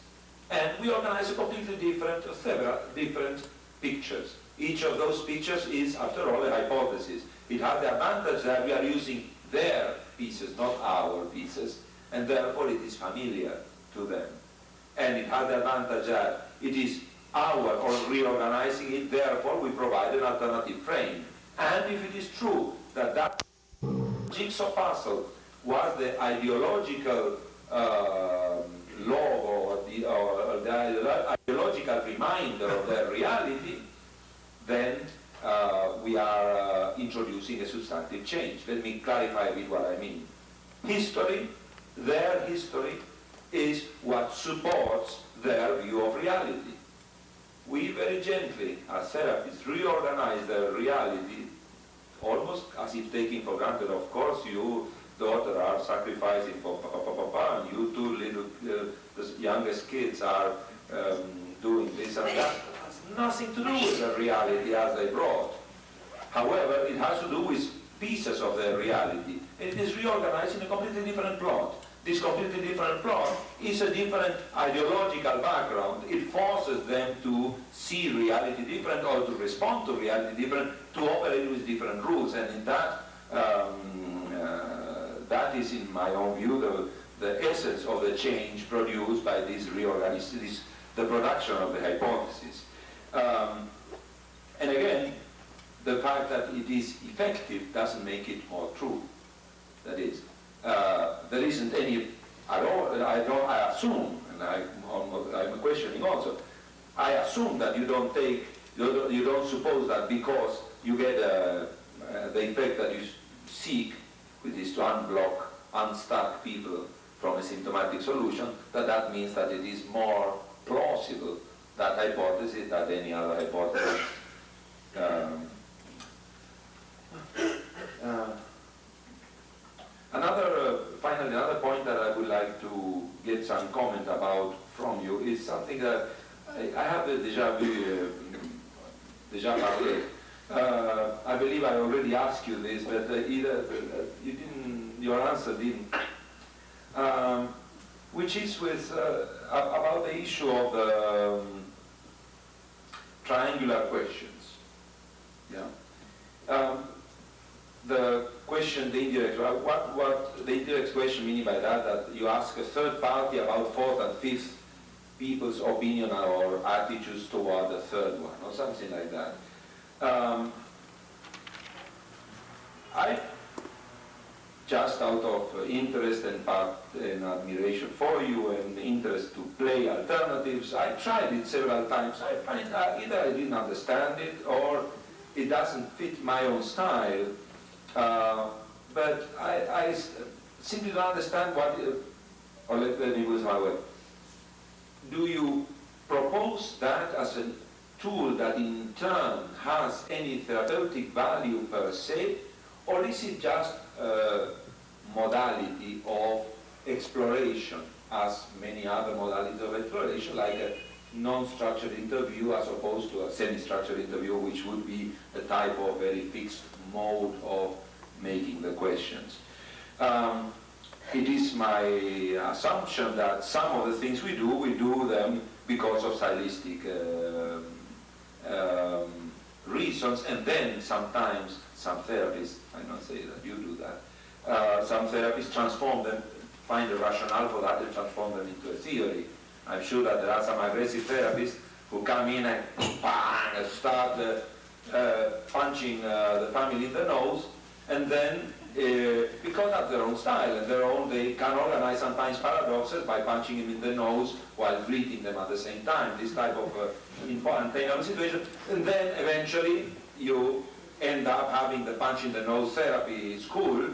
and we organize a completely different, several different pictures. Each of those pictures is, after all, a hypothesis. It has the advantage that we are using their pieces, not our pieces, and therefore it is familiar to them. And it has the advantage that it is our, or reorganizing it, therefore we provide an alternative frame. And if it is true that that jigsaw puzzle was the ideological law or the ideological reminder of their reality, then we are introducing a substantive change. Let me clarify a bit what I mean. History, their history, is what supports their view of reality. We very gently, as therapists, reorganize their reality, almost as if taking for granted, of course, you, daughter, are sacrificing for papa, and you two little, the youngest kids are doing this and that. It has nothing to do with the reality as they brought. However, it has to do with pieces of their reality. It is reorganized in a completely different plot. This completely different plot is a different ideological background. It forces them to see reality different, or to respond to reality different, to operate with different rules. And in that, that is, in my own view, the essence of the change produced by this reorganization, the production of the hypothesis. And again, the fact that it is effective doesn't make it more true. That is, there isn't any at all. I assume, and I'm questioning also. I assume that you don't suppose that because you get the effect that you seek, which is to unstuck people from a symptomatic solution, that means that it is more plausible, that hypothesis, than any other hypothesis. Finally, another point that I would like to get some comment about from you is something that I have a déjà vu, I believe I already asked you this, but either you didn't, your answer didn't. Which is with about the issue of the triangular questions. Yeah. The question, the indirect, what the indirect question meaning by that you ask a third party about fourth and fifth people's opinion or attitudes toward the third one, or something like that. I, just out of interest and admiration for you and interest to play alternatives, I tried it several times. I find either I didn't understand it or it doesn't fit my own style. But I simply don't understand what, or let me use my word. Do you propose that as a tool that in turn has any therapeutic value per se, or is it just a modality of exploration, as many other modalities of exploration, like a non-structured interview as opposed to a semi-structured interview, which would be a type of very fixed mode of making the questions. It is my assumption that some of the things we do them because of stylistic reasons, and then sometimes some therapists, I don't say that you do that, some therapists transform them, find a rationale for that and transform them into a theory. I'm sure that there are some aggressive therapists who come in and bang, and start punching the family in the nose, and then because of their own style and their own, they can organize sometimes paradoxes by punching him in the nose while greeting them at the same time, this type of untenable situation. And then eventually you end up having the punch in the nose therapy school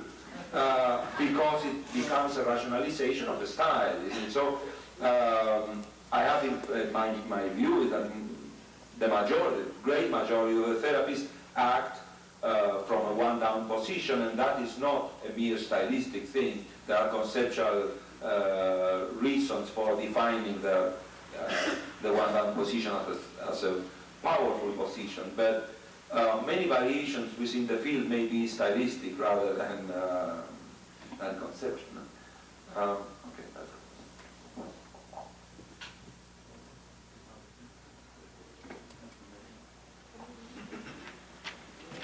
because it becomes a rationalization of the style. So I have my view is that the majority, great majority of the therapists act from a one-down position, and that is not a mere stylistic thing. There are conceptual reasons for defining the one-down position as a powerful position, but many variations within the field may be stylistic rather than conceptual. Okay, that's it.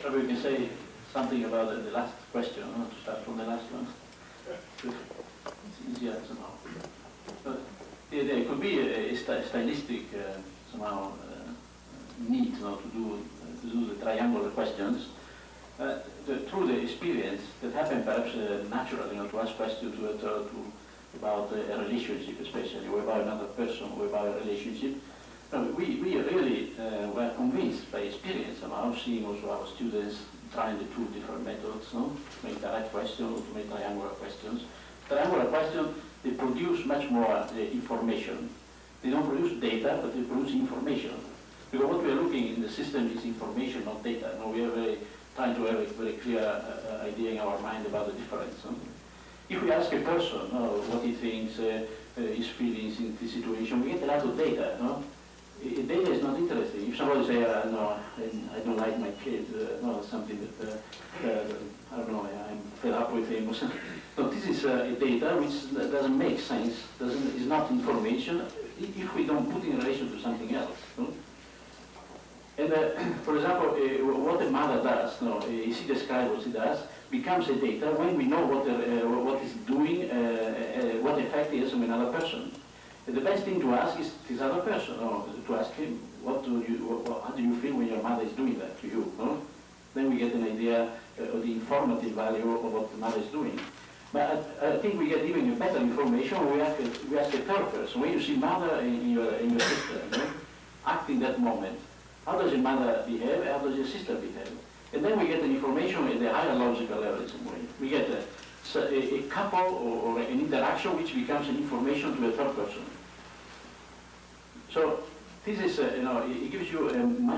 Probably we can say something about the last question, to start from the last one. It's easier somehow. There could be a stylistic somehow need to do the triangular questions. Through the experience that happened perhaps naturally, to ask questions about a relationship especially, or about another person, or about a relationship. We really were convinced by experience somehow, seeing also our students trying the two different methods, to make direct questions or to make triangular questions. Triangular questions, they produce much more information. They don't produce data, but they produce information. Because what we are looking in the system is information, not data. We are trying to have a very clear idea in our mind about the difference. If we ask a person what he thinks, his feelings in this situation, we get a lot of data. Data is not interesting. If somebody says, no, I don't like my kid, something that, I don't know, I'm fed up with him or something. So this is a data which doesn't make sense, is not information, if we don't put in relation to something else. And for example, what a mother does, she describes what she does, becomes a data when we know what is doing, what effect is on another person. The best thing to ask is this other person, to ask him, how do you feel when your mother is doing that to you? Then we get an idea of the informative value of what the mother is doing. But I think we get even better information when we ask a third person. When you see mother in your sister, you know, act in that moment, how does your mother behave, how does your sister behave? And then we get the information at the higher logical level in some way. We get a couple or an interaction which becomes an information to a third person. So this is, you know, it gives you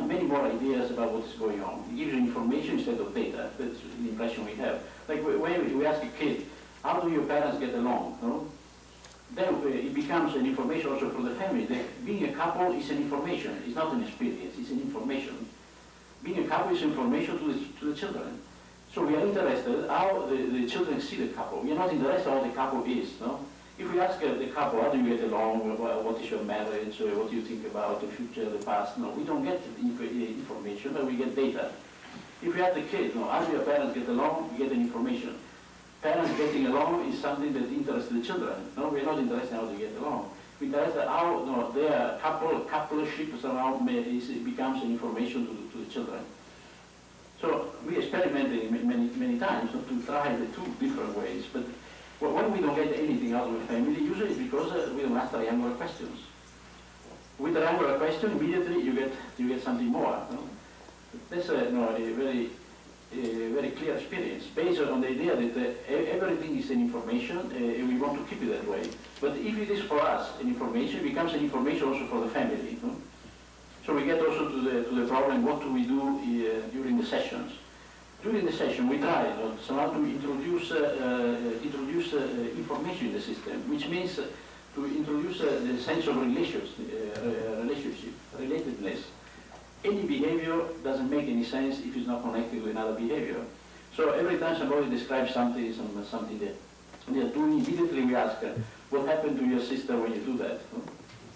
many more ideas about what is going on. It gives you information instead of data. That's the impression we have. Like when we ask a kid, how do your parents get along? You know? Then it becomes an information also for the family. That being a couple is an information. It's not an experience. It's an information. Being a couple is information to the children. So we are interested how the children see the couple. We are not interested how the couple is. No? If we ask the couple, how do you get along? What is your marriage? What do you think about the future, the past? No, we don't get information, but we get data. If we ask the kid, no, how do your parents get along? We get an information. Parents getting along is something that interests the children. No, we're not interested in how they get along. We're interested how their coupleship somehow becomes an information to the children. So we experimented many times to try the two different ways. But when we don't get anything out of a family, usually it's because we don't ask triangular questions. With triangular question, immediately you get something more. No? That's a very clear experience, based on the idea that everything is an information, and we want to keep it that way. But if it is for us an information, it becomes an information also for the family. No? So we get also to the problem, what do we do during the sessions? During the session, we try somehow to introduce information in the system, which means to introduce the sense of relationship, relatedness. Any behavior doesn't make any sense if it's not connected with another behavior. So every time somebody describes something that they are doing, immediately we ask, what happened to your sister when you do that?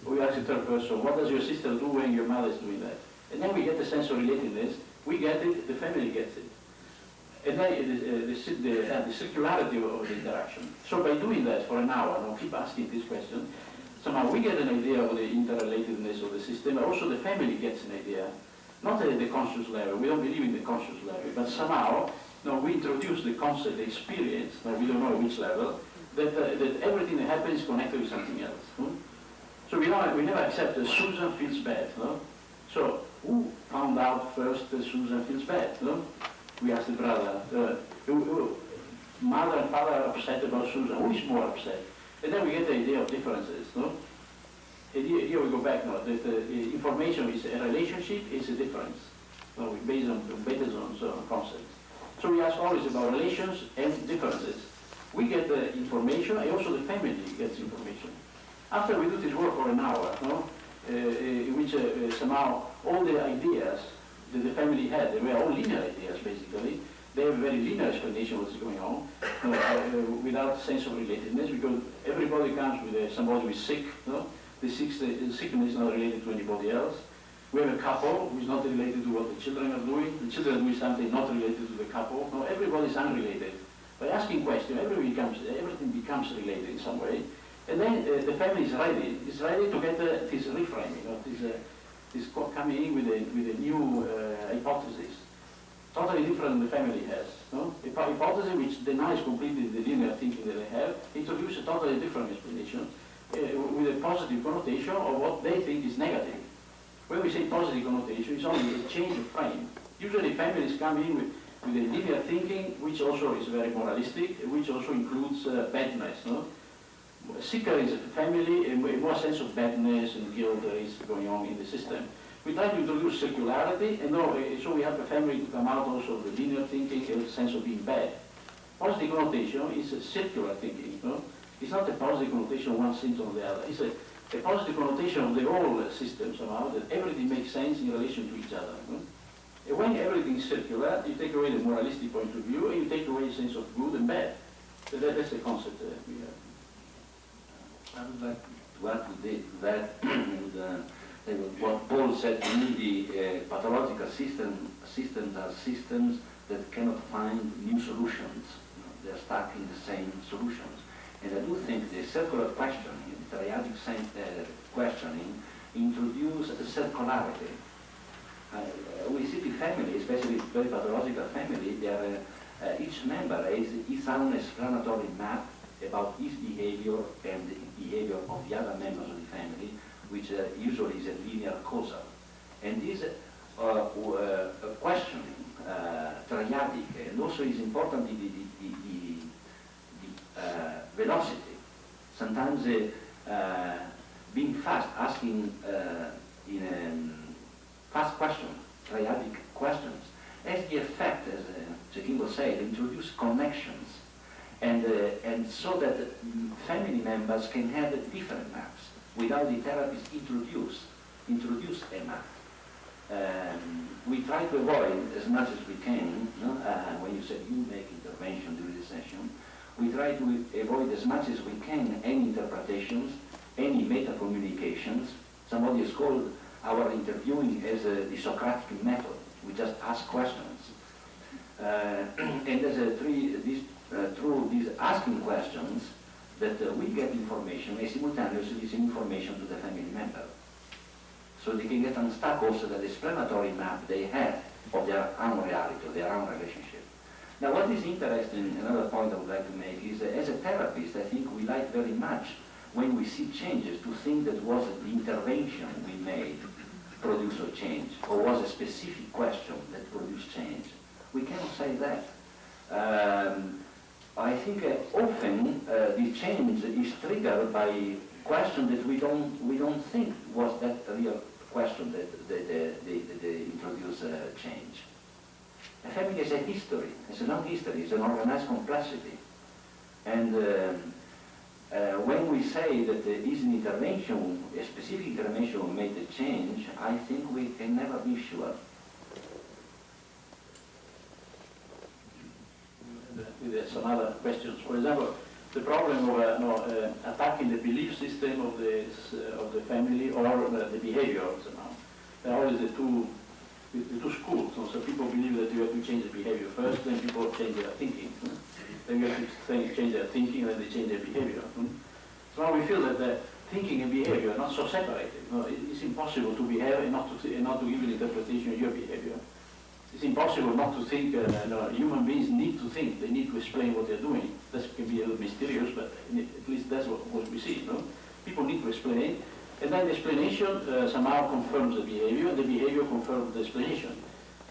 We ask the third person, what does your sister do when your mother is doing that? And then we get the sense of relatedness. We get it, the family gets it. And then the circularity of the interaction. So by doing that for an hour, keep asking this question, somehow we get an idea of the interrelatedness of the system. Also the family gets an idea, not at the conscious level. We don't believe in the conscious level, but somehow we introduce the concept, the experience, we don't know which level, that everything that happens is connected with something else. So we never accept that Susan feels bad. So who found out first that Susan feels bad? We ask the brother, mother and father are upset about Susan. Who is more upset? And then we get the idea of differences. And here we go back now, that information is a relationship, is a difference. Based on beta zones concepts. So we ask always about relations and differences. We get the information, and also the family gets information. After we do this work for an hour, in which somehow all the ideas that the family had, they were all linear ideas basically. They have a very linear explanation of what's going on, without sense of relatedness, because everybody comes with somebody who is sick. The sickness is not related to anybody else. We have a couple who is not related to what the children are doing. The children are doing something not related to the couple. Everybody is unrelated. By asking questions, everything becomes related in some way. And then the family is ready. It's ready to get this reframing, this coming in with a new hypothesis, totally different than the family has. A hypothesis which denies completely the linear thinking that they have, introduces a totally different explanation with a positive connotation of what they think is negative. When we say positive connotation, it's only a change of frame. Usually families come in with a linear thinking, which also is very moralistic, which also includes badness. Sicker is a family, a more sense of badness and guilt is going on in the system. We try to introduce circularity, and so we have a family to come out also of the linear thinking and a sense of being bad. Positive connotation is a circular thinking. It's not a positive connotation of one symptom or the other. It's a positive connotation of the whole system somehow, that everything makes sense in relation to each other. And when everything is circular, you take away the moralistic point of view, and you take away a sense of good and bad. So that's the concept that we have. I would like to add to that what Paul said to me, the pathological systems are systems that cannot find new solutions. They are stuck in the same solutions. And I do think the circular questioning, the triadic questioning, introduce a circularity. we see the family, especially very pathological family, they are, each member has his own explanatory map about his behavior and the behavior of the other members of the family, which usually is a linear causal. And this questioning, triadic, and also is important the velocity. Sometimes being fast, asking fast questions, triadic questions, has the effect, as Ceccini was saying, introduce connections, and so that family members can have different maps without the therapist introduce a map. We try to avoid as much as we can, no? When you said you make intervention during the session, we try to avoid as much as we can any interpretations, any meta-communications. Somebody has called our interviewing as the Socratic method. We just ask questions. And there's through these asking questions that we get information and simultaneously this information to the family member. So they can get unstuck also the explanatory map they have of their own reality, of their own relationship. Now what is interesting, another point I would like to make is as a therapist, I think we like very much when we see changes to think that was the intervention we made produced a change, or was a specific question that produced change. We cannot say that. I think often the change is triggered by question that we don't think was that real question that introduced change. A family has a history, it's a long history, it's an organized complexity. And when we say that is an intervention, a specific intervention made the change, I think we can never be sure. With some other questions, for example, the problem of attacking the belief system of the family or the behavior of the mom. There are always the two schools. So people believe that you have to change the behavior first, then people change their thinking. Then you have to change their thinking, and then they change their behavior. So now we feel that the thinking and behavior are not so separated. It's impossible to behave and not to give an interpretation of your behavior. It's impossible not to think. Human beings need to think. They need to explain what they're doing. That can be a little mysterious, but at least that's what we see. People need to explain, and then the explanation somehow confirms the behavior confirms the explanation.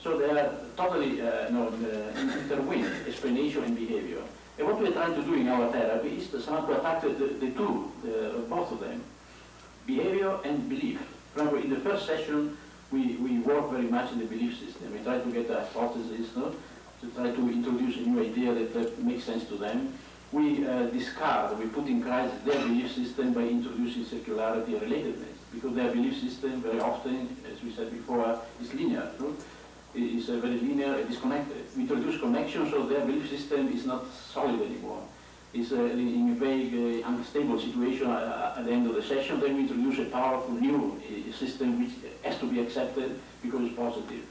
So they are totally intertwined, explanation and behavior. And what we're trying to do in our therapy is to somehow to attack the two, both of them, behavior and belief. Remember, in the first session, we work very much in the belief system. We try to get a hypothesis, to try to introduce a new idea that makes sense to them. We discard, we put in crisis their belief system by introducing circularity and relatedness, because their belief system very often, as we said before, is linear. It's very linear and disconnected. We introduce connection so their belief system is not solid anymore. It's in a vague, unstable situation at the end of the session. Then we introduce a powerful new system which has to be accepted because it's positive.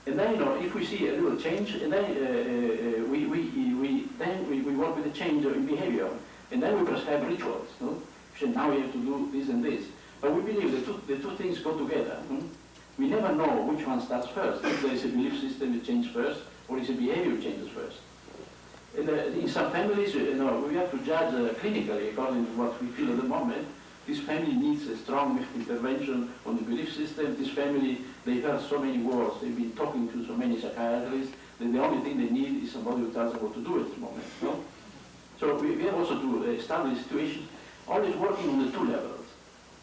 And then, if we see a little change, and then we work with the change in behavior, and then we prescribe rituals. So now we have to do this and this. But we believe the two things go together. We never know which one starts first. If there is a belief system that changes first, or is a behavior changes first. And in some families, we have to judge clinically according to what we feel at the moment. This family needs a strong intervention on the belief system. This family, they heard so many words, they've been talking to so many psychiatrists, that the only thing they need is somebody who tells them what to do at the moment. So we have also to establish situations, always working on the two levels,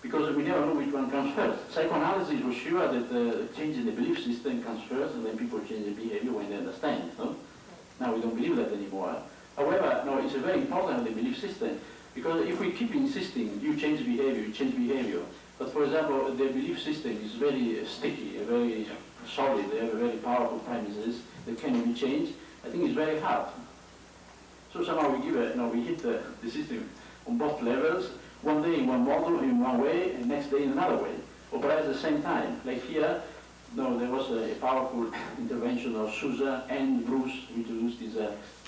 because we never know which one comes first. Psychoanalysis was sure that changing the belief system comes first, and then people change their behavior when they understand. Now we don't believe that anymore. However, it's very important, the belief system, because if we keep insisting, you change behavior, but for example, the belief system is very sticky, very solid, they have very powerful premises that cannot be changed, I think it's very hard. So somehow we hit the system on both levels, one day in one model, in one way, and next day in another way, or perhaps at the same time. Like here, there was a powerful intervention of Susan and Bruce. We introduced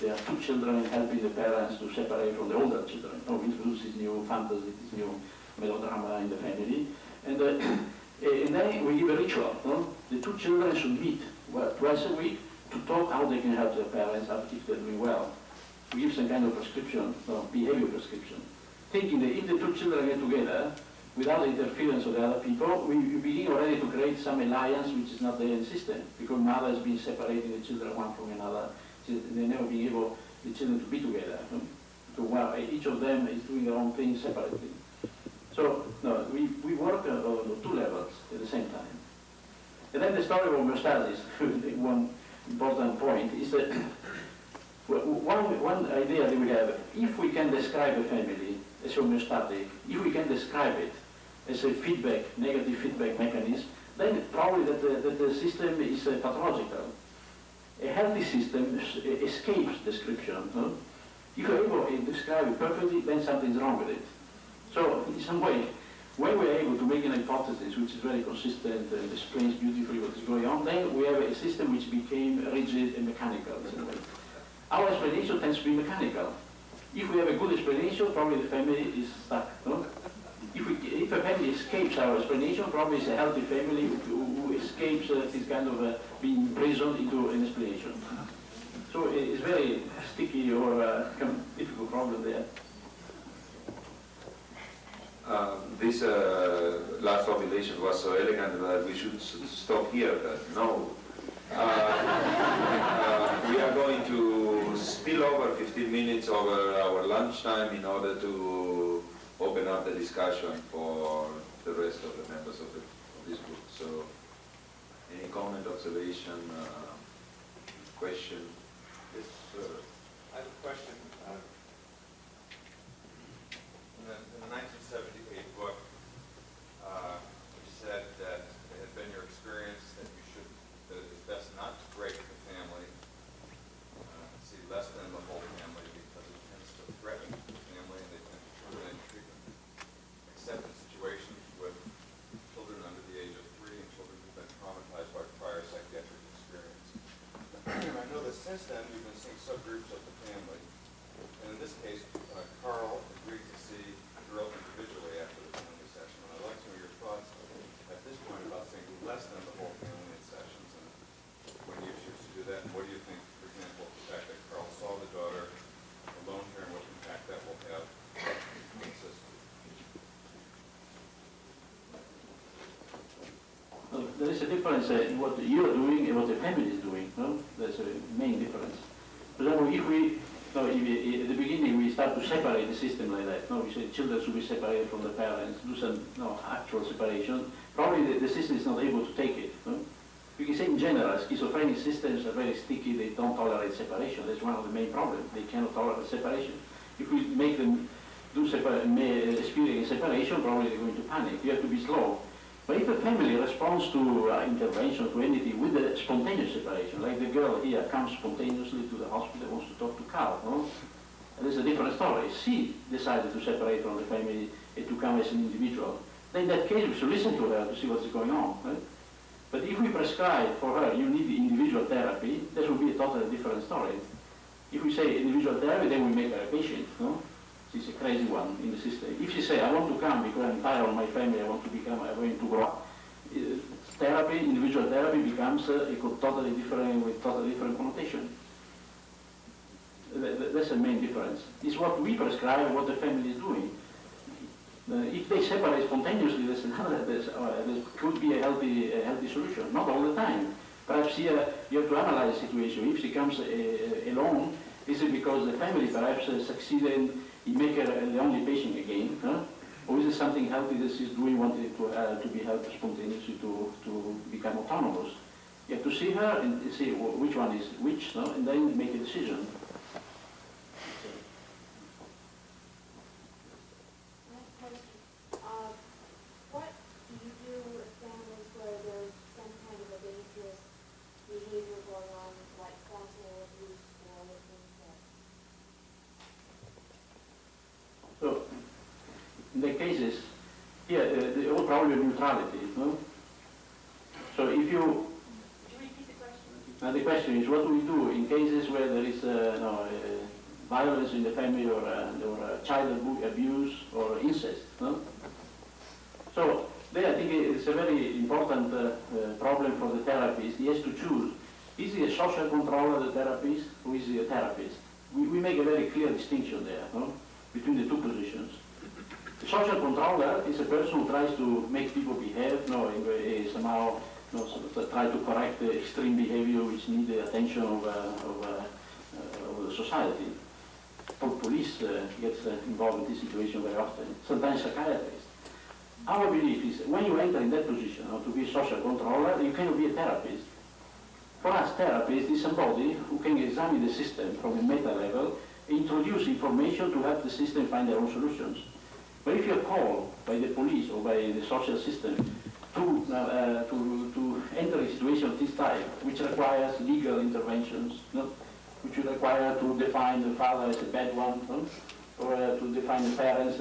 there are two children helping the parents to separate from the older children. We introduced this new fantasy, this new melodrama in the family. And And then we give a ritual. No? The two children should meet twice a week to talk how they can help their parents if they're doing well. We give some kind of prescription, behavior prescription, thinking that if the two children get together, without the interference of the other people, we begin already to create some alliance which is not there in the system, because mother has been separating the children one from another. They never be able, the children, to be together. So each of them is doing their own thing separately. So no, we work on 2 levels at the same time. And then the story of homeostasis, one important point, is that one idea that we have, if we can describe a family as homeostatic, if we can describe it as a feedback, negative feedback mechanism, then probably that the system is pathological. A healthy system escapes description. No? If you're able to describe it perfectly, then something's wrong with it. So in some way, when we're able to make an hypothesis which is very consistent and explains beautifully what is going on, then we have a system which became rigid and mechanical. Our explanation tends to be mechanical. If we have a good explanation, probably the family is stuck. No? If a family escapes our explanation, probably it's a healthy family who escapes this kind of being imprisoned into an explanation. So it's very sticky or difficult problem there. This last formulation was so elegant that we should stop here, but no. We are going to spill over 15 minutes over our lunchtime in order to open up the discussion for the rest of the members of this group. So, any comment, observation, question? Yes, sir. I have a question. In the 1978 book, you said that it had been your experience that that it is best not to break the family, see less than the whole family, because it tends to threaten the family and they tend to terminate treatment. Except in situations with children under the age of 3 and children who've been traumatized by prior psychiatric experience. I know that since then we've been seeing subgroups of the family. And in this case, Carl agreed to see the girl individually after the family session. And I'd like to know your thoughts at this point about seeing less than the whole family in sessions and when you choose to do that. And what do you think, for example, the fact that Carl saw the daughter alone here and what impact that will have on the system? Well, there is a difference in what you're doing and what the family is doing. No? There's a main difference. For example, if at the beginning we start to separate the system like that, no? We say children should be separated from the parents, do some actual separation, probably the system is not able to take it. No? We can say in general, schizophrenic systems are very sticky, they don't tolerate separation. That's one of the main problems. They cannot tolerate separation. If we make them experience separation, probably they're going to panic. You have to be slow. But if a family responds to intervention, to anything, with a spontaneous separation, like the girl here comes spontaneously to the hospital, wants to talk to Carl, no? And there's a different story. She decided to separate from the family and to come as an individual. Then in that case, we should listen to her to see what's going on. Right? But if we prescribe for her, you need the individual therapy, that would be a totally different story. If we say individual therapy, then we make her a patient. No? She's a crazy one in the system. If she say, I want to come because I'm tired of my family, I'm going to grow up, therapy, individual therapy becomes totally different, with totally different connotation. That's the main difference. It's what we prescribe and what the family is doing. If they separate spontaneously, there could be a healthy solution. Not all the time. Perhaps here you have to analyze the situation. If she comes alone, is it because the family perhaps succeeded in making her the only patient again? Huh? Or is it something healthy that she's doing, wanted to be helped spontaneously to become autonomous? You have to see her and see which one is which, no? And then make a decision. What do you do with families where there's some kind of a dangerous behavior going on, like spousal abuse or other things that? So, in the cases, here, the whole problem of neutrality, no? So if you... Could you repeat the question? Now the question is, what do we do in cases where there is violence in the family or child abuse or incest, no? So, There, I think it's a very important problem for the therapist. He has to choose. Is he a social controller, the therapist, or is he a therapist? We make a very clear distinction there, no? Between the two positions. The social controller is a person who tries to make people behave, no, somehow try to correct the extreme behavior which need the attention of the society. Police gets involved in this situation very often, sometimes psychiatrists. Our belief is when you enter in that position, to be a social controller, you cannot be a therapist. For us, therapist is somebody who can examine the system from a meta level, introduce information to help the system find their own solutions. But if you're called by the police or by the social system to enter a situation of this type, which requires legal interventions, which would require to define the father as a bad one, or to define the parents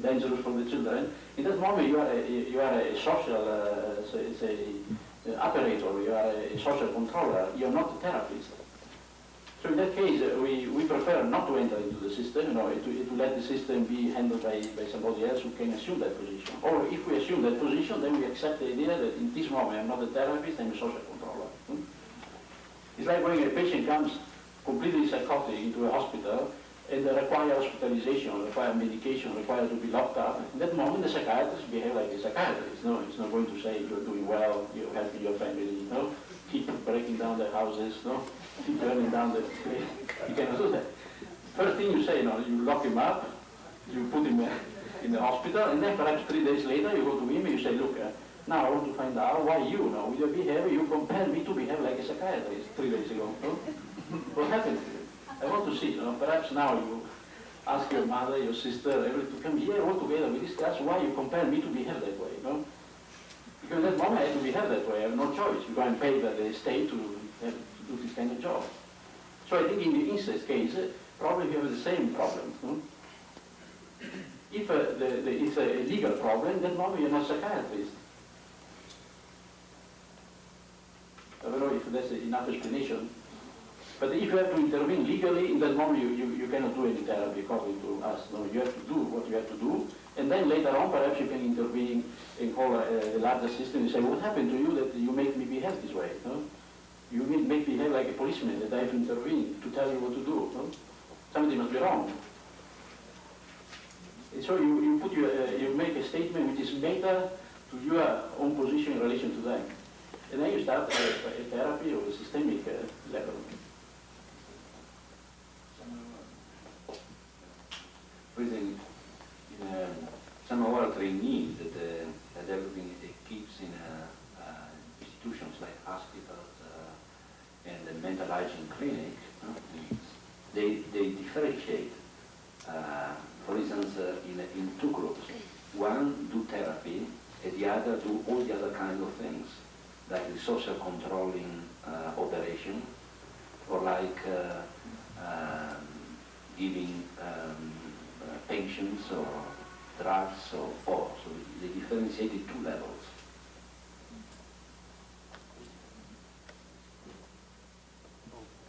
dangerous for the children, in that moment you are a social, operator, you are a social controller, you are not a therapist. So in that case, we prefer not to enter into the system, to let the system be handled by somebody else who can assume that position. Or if we assume that position, then we accept the idea that in this moment I'm not a therapist, I'm a social controller. It's like when a patient comes completely psychotic into a hospital and they require hospitalization, require medication, require to be locked up. In that moment, the psychiatrist behave like a psychiatrist. No, it's not going to say you're doing well, you're helping your family. No, keep breaking down the houses. No, keep burning down the. You cannot do that. First thing you say, you lock him up, you put him in the hospital, and then perhaps 3 days later you go to him and you say, look, now I want to find out why you, with your behavior, you compel me to behave like a psychiatrist 3 days ago. No? What happened to you? I want to see, perhaps now you ask your mother, your sister, everybody to come here all together, we discuss why you compel me to behave that way, Because at that moment I have to behave that way, I have no choice, because I'm paid by the state to do this kind of job. So I think in the incest case, probably we have the same problem. If it's a legal problem, then moment you're not a psychiatrist. I don't know if that's enough explanation. But if you have to intervene legally, in that moment you cannot do any therapy according to us. No, you have to do what you have to do, and then later on perhaps you can intervene and call a larger system and say, what happened to you that you make me behave this way? No? You make me behave like a policeman that I have to intervene to tell you what to do. No? Something must be wrong. And so you make a statement which is meta to your own position in relation to them. And then you start a therapy or a systemic level. Reading some of our trainees that are developing equips in institutions like hospitals and the mental hygiene clinic, they differentiate, for instance, in two groups. One do therapy, and the other do all the other kinds of things, like the social controlling operation, or like giving pensions or drugs or so they differentiate in two levels.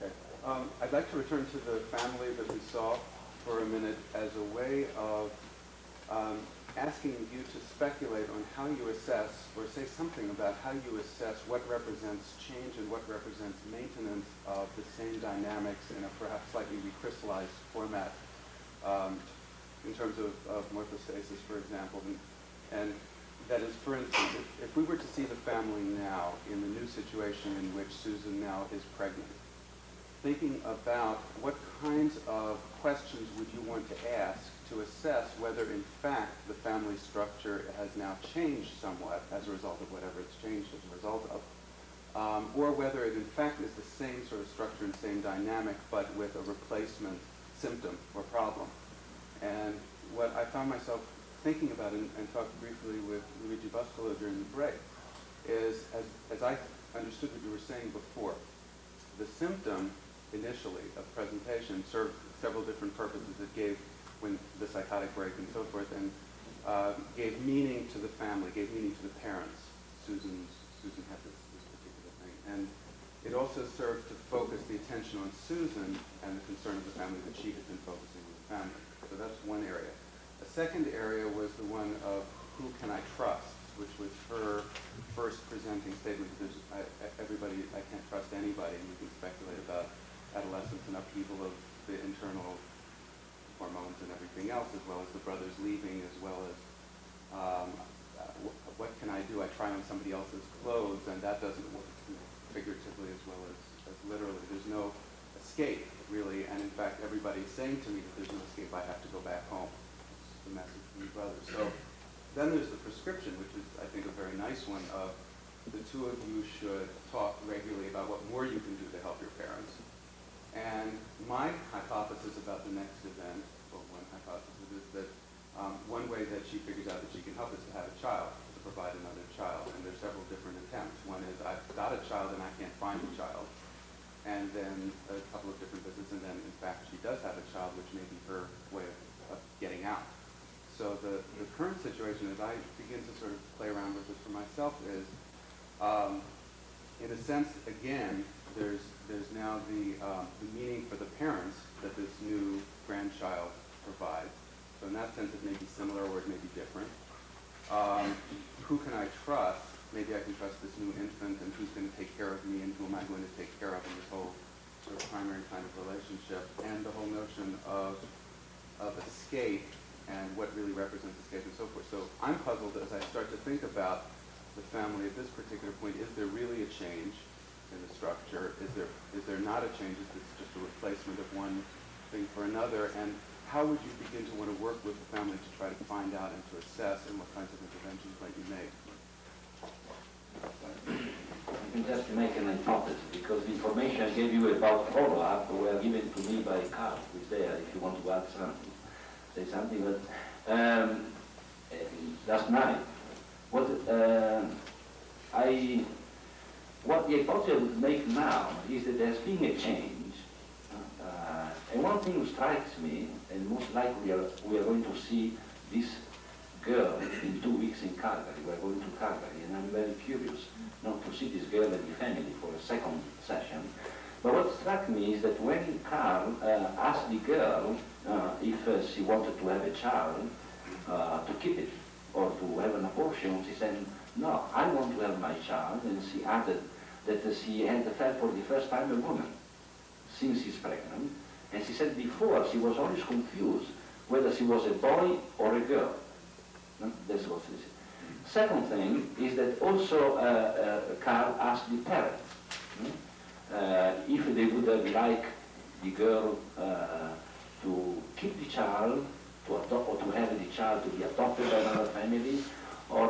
Okay. I'd like to return to the family that we saw for a minute as a way of asking you to speculate on how you assess, or say something about how you assess what represents change and what represents maintenance of the same dynamics in a perhaps slightly recrystallized format. In terms of morphostasis, for example. And that is, for instance, if we were to see the family now in the new situation in which Susan now is pregnant, thinking about what kinds of questions would you want to ask to assess whether in fact the family structure has now changed somewhat as a result of whatever it's changed as a result of, or whether it in fact is the same sort of structure and same dynamic but with a replacement symptom or problem. And what I found myself thinking about and talked briefly with Luigi Boscolo during the break is, as I understood what you were saying before, the symptom initially of presentation served several different purposes. It gave, when the psychotic break and so forth, and gave meaning to the family, gave meaning to the parents. Susan had this particular thing. And it also served to focus the attention on Susan and the concern of the family that she had been focusing on the family. So that's one area. A second area was the one of who can I trust? which was her first presenting statement. I can't trust anybody, and you can speculate about adolescence and upheaval of the internal hormones and everything else, as well as the brothers leaving, as well as what can I do? I try on somebody else's clothes, and that doesn't work figuratively as well as literally. There's no escape, really, and in fact, everybody's saying to me that there's no escape. I have to go back home. That's the message from your brothers. So then there's the prescription, which is, I think, a very nice one of the two of you should talk regularly about what more you can do to help your parents. And my hypothesis about the next event, well, one hypothesis is that one way that she figures out that she can help is to have a child, to provide another child. And there's several different attempts. One is, I've got a child and I can't find a child. And then a couple of different visits, and then in fact she does have a child, which may be her way of getting out. So the current situation, as I begin to sort of play around with this for myself, is in a sense, again, there's now the meaning for the parents that this new grandchild provides. So in that sense, it may be similar or it may be different. Who can I trust? Maybe I can trust this new infant, and who's going to take care of me, and who am I going to take care of in this whole sort of primary kind of relationship, and the whole notion of escape and what really represents escape and so forth. So I'm puzzled as I start to think about the family at this particular point. Is there really a change in the structure? Is there not a change? Is this just a replacement of one thing for another? And how would you begin to want to work with the family to try to find out and to assess, and what kinds of interventions might you make? I can just make an hypothesis, because the information I gave you about follow-up were given to me by Carl, who is there, if you want to add something. Say something, but last night, what the hypothesis I would make now is that there's been a change. And one thing that strikes me, and most likely we are going to see this girl in 2 weeks in Calgary. We're going to Calgary, and I'm very curious not to see this girl and the family for a second session. But what struck me is that when Carl asked the girl if she wanted to have a child, to keep it or to have an abortion, she said, no, I want to have my child, and she added that she had felt for the first time a woman since she's pregnant, and she said before she was always confused whether she was a boy or a girl. No? That's what she said. Second thing is that also Carl asked the parents if they would like the girl to keep the child, to adopt, or to have the child to be adopted by another family, or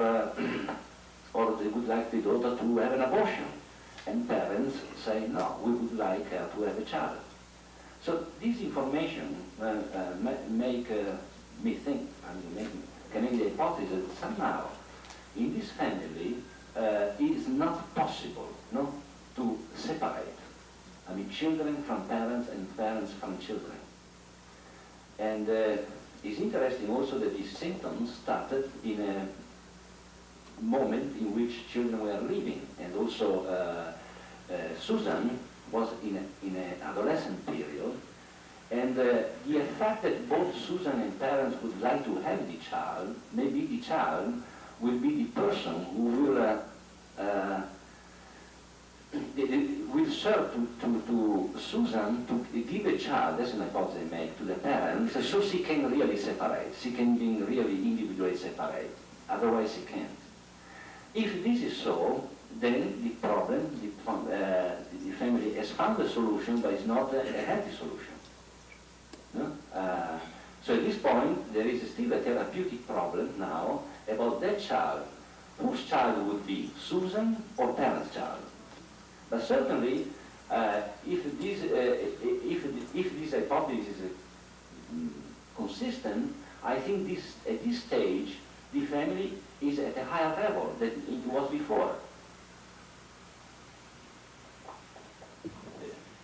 they would like the daughter to have an abortion. And parents say, no, we would like her to have a child. So this information make me think, can make the hypothesis that somehow in this family it is not possible to separate. I mean, children from parents and parents from children. And it's interesting also that these symptoms started in a moment in which children were leaving, and also Susan was in an adolescent period, and the effect that both Susan and parents would like to have the child, maybe the child will be the person who will serve to Susan to give a child, that's an hypothesis they make, to the parents, so she can really separate, she can be really individually separate, otherwise she can't. If this is so, then the problem, the family has found a solution, but it's not a healthy solution. No? So at this point, there is still a therapeutic problem now about that child. Whose child would be, Susan or parent's child? But certainly, if this hypothesis is consistent, I think at this stage, the family is at a higher level than it was before.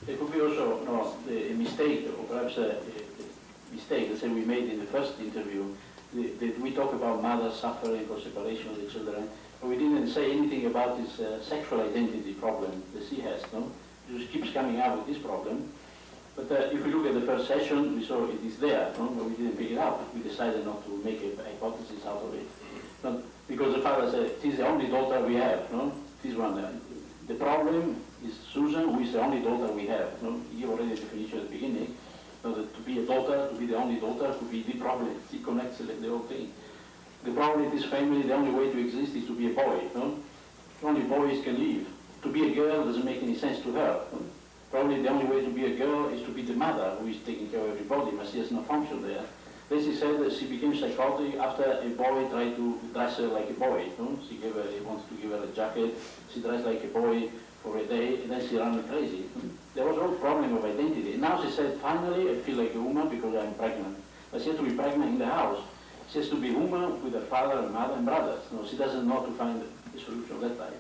There could be also a mistake, or perhaps a mistake that we made in the first interview, that we talk about mothers suffering for separation of the children, but we didn't say anything about this sexual identity problem that she has, no? She just keeps coming out with this problem. But if we look at the first session, we saw it is there, no? But we didn't pick it up. We decided not to make a hypothesis out of it. But Because the father said, "This is the only daughter we have." No, this one. The problem is Susan, who is the only daughter we have. No, he already definition at the beginning. No, that to be a daughter, to be the only daughter, could be the problem. He connects the whole thing. The problem in this family, the only way to exist is to be a boy. No, only boys can live. To be a girl doesn't make any sense to her. No? Probably the only way to be a girl is to be the mother who is taking care of everybody, but she has no function there. Then she said that she became psychotic after a boy tried to dress her like a boy. No? He wanted to give her a jacket. She dressed like a boy for a day, and then she ran crazy. There was a whole problem of identity. Now she said, finally, I feel like a woman because I'm pregnant. But she has to be pregnant in the house. She has to be a woman with her father and mother and brothers. No, she doesn't know to find a solution of that type.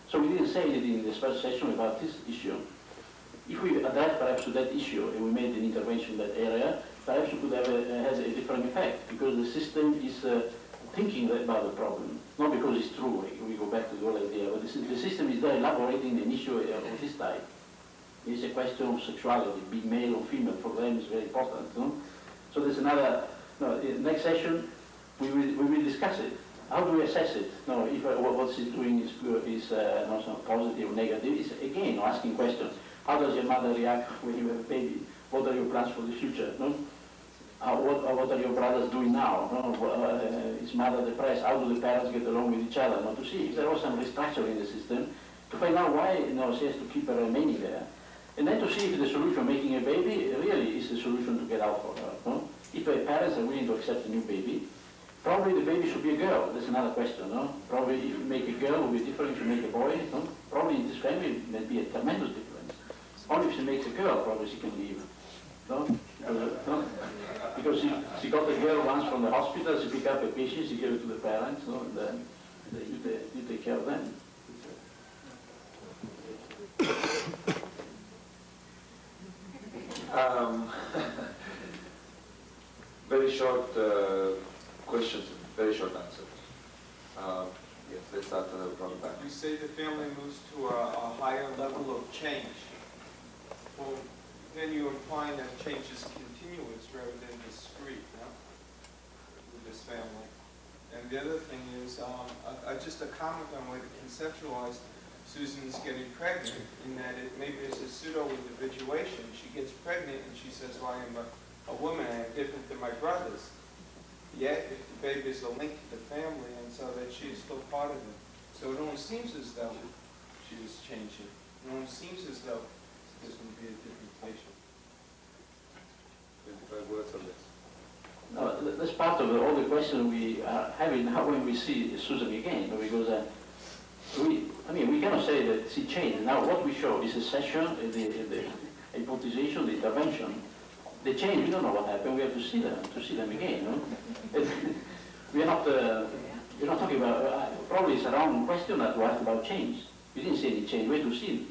So we didn't say anything in this first session about this issue. If we adapt perhaps to that issue and we made an intervention in that area, perhaps we could have has a different effect because the system is thinking about the problem, not because it's true. We go back to the whole idea, but the system is there elaborating an issue of this type. It's a question of sexuality, be male or female. For them is very important. No? So there's another. No, next session we will discuss it. How do we assess it? No, if what she's doing is not positive or negative. It's again asking questions. How does your mother react when you have a baby? What are your plans for the future? No? What are your brothers doing now? No? Is mother depressed? How do the parents get along with each other? No? To see if there was some restructuring in the system, to find out why she has to keep her remaining there. And then to see if the solution, making a baby, really is the solution to get out for her. No? If her parents are willing to accept a new baby, probably the baby should be a girl. That's another question. No? Probably if you make a girl, it will be different if you make a boy. No? Probably in this family, it may be a tremendous difference. Only if she makes a girl, probably she can leave. No? Because she got the girl once from the hospital, she picked up a patient, she gave it to the parents, no? And then you take care of them. Very short questions, very short answers. Yes, let's start from the back. You say the family moves to a higher level of change. Well, then you imply that change is continuous rather than discrete, no? With this family. And the other thing is, just a comment on way to conceptualize Susan's getting pregnant, in that maybe there's a pseudo-individuation. She gets pregnant and she says, well, I am a woman, I am different than my brothers. Yet, if the baby is a link to the family, and so that she is still part of it. So it only seems as though she was changing. It only seems as though there's going to be a different patient. 25 words on this. No, that's part of all the questions we are having now when we see Susan again, because we cannot say that she changed. Now what we show is a session, the hypotization, the intervention. The change, we don't know what happened, we have to see them again. No? We're not talking about, probably it's a wrong question to ask about change. We didn't see any change, we have to see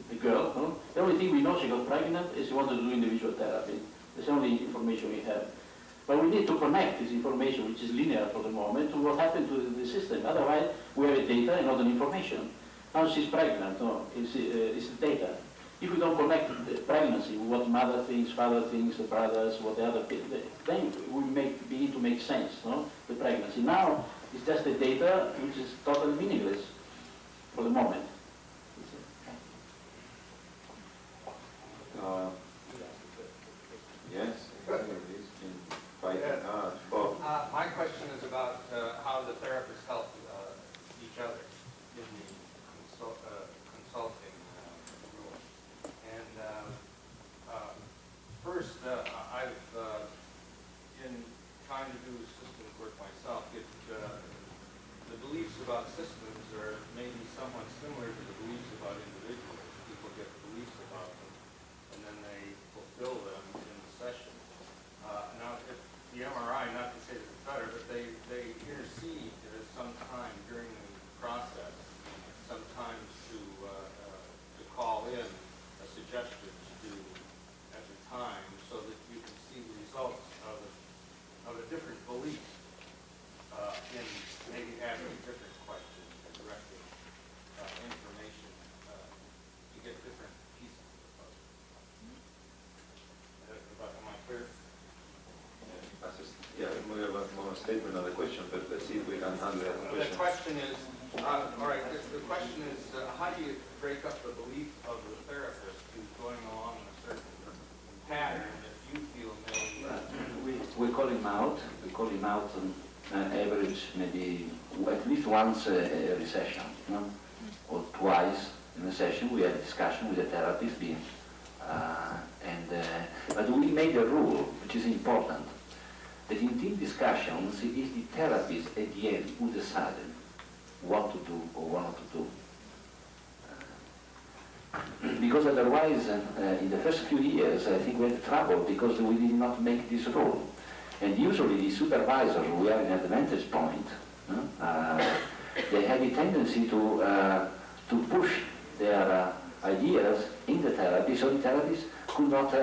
the girl. No? The only thing we know, she got pregnant and she wanted to do individual therapy. That's the only information we have. But we need to connect this information, which is linear for the moment, to what happened to the system. Otherwise, we have data and not an information. Now she's pregnant, no? It's data. If we don't connect the pregnancy with what mother thinks, father thinks, the brothers, what the other people, then we begin to make sense, no? The pregnancy. Now, it's just the data which is totally meaningless for the moment. Yes, my question is about how the therapists help each other in the consulting role. And first, I've in trying to do systems work myself, the beliefs about systems are maybe somewhat similar to the beliefs about individuals. People get beliefs about them, and then they fulfill them in the session. Now, if the MRI, not to say that it's better, but they intercede sometime during the process, sometimes to call in a suggestion to do at the time, so that you can see the results of a different belief in maybe asking different questions and directing information to get different pieces of the puzzle. Am I clear? Yeah, muy buenos statement on the question, but let's see if we can handle that The question. question is, all right, the question is, how do you break up the belief of the therapist who's going along a certain pattern that you feel may... We call him out. We call him out on average maybe at least once every session, no? Or twice in a session. We have discussion with the therapist, but we made a rule, which is important, that in team discussions, it is the therapist at the end who decided what to do or what not to do. Because otherwise, in the first few years, I think we had trouble because we did not make this rule. And usually the supervisors who are in advantage point, they have a tendency to push their ideas in the therapy, so the therapist could not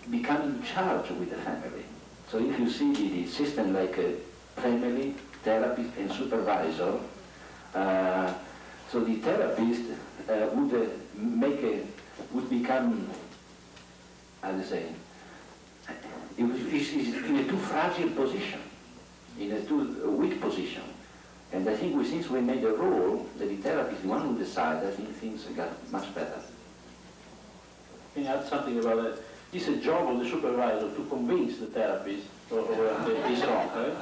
become in charge with the family. So if you see the system like a family, therapist, and supervisor, so the therapist would become, how to say, is in a too fragile position, in a too weak position. And I think since we made a rule that the therapist is the one who decides, I think things got much better. Can I add something about that? It's a job of the supervisor to convince the therapist that he's wrong, right?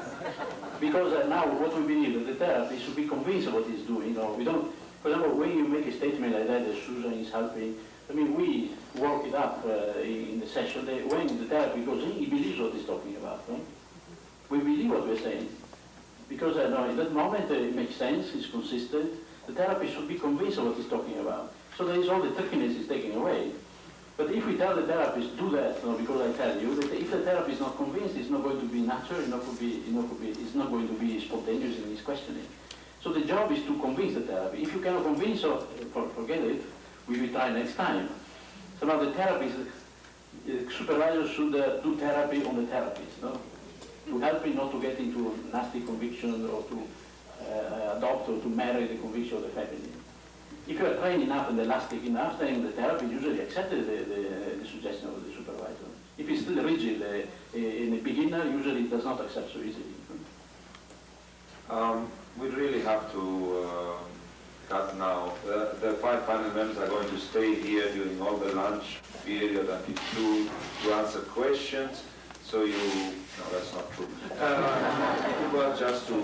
Because now what we believe that the therapist should be convinced of what he's doing. We don't, for example, when you make a statement like that Susan is helping, I mean, we work it up in the session. When the therapist goes in, he believes what he's talking about, right? We believe what we're saying. Because in that moment it makes sense, it's consistent. The therapist should be convinced of what he's talking about. So there is all the trickiness is taken away. But if we tell the therapist, do that, because I tell you, that if the therapist is not convinced, it's not going to be natural, it's not going to be spontaneous in his questioning. So the job is to convince the therapist. If you cannot convince, forget it, we will try next time. So now the therapist, the supervisor should do therapy on the therapist, to help him not to get into nasty conviction or to adopt or to marry the conviction of the family. If you are trained enough and elastic enough, then the therapist usually accepted the suggestion of the supervisor. If he's still rigid in a beginner, usually it does not accept so easily. We really have to cut now. The 5 panel members are going to stay here during all the lunch period until 2 to answer questions. So no, that's not true. Well, just to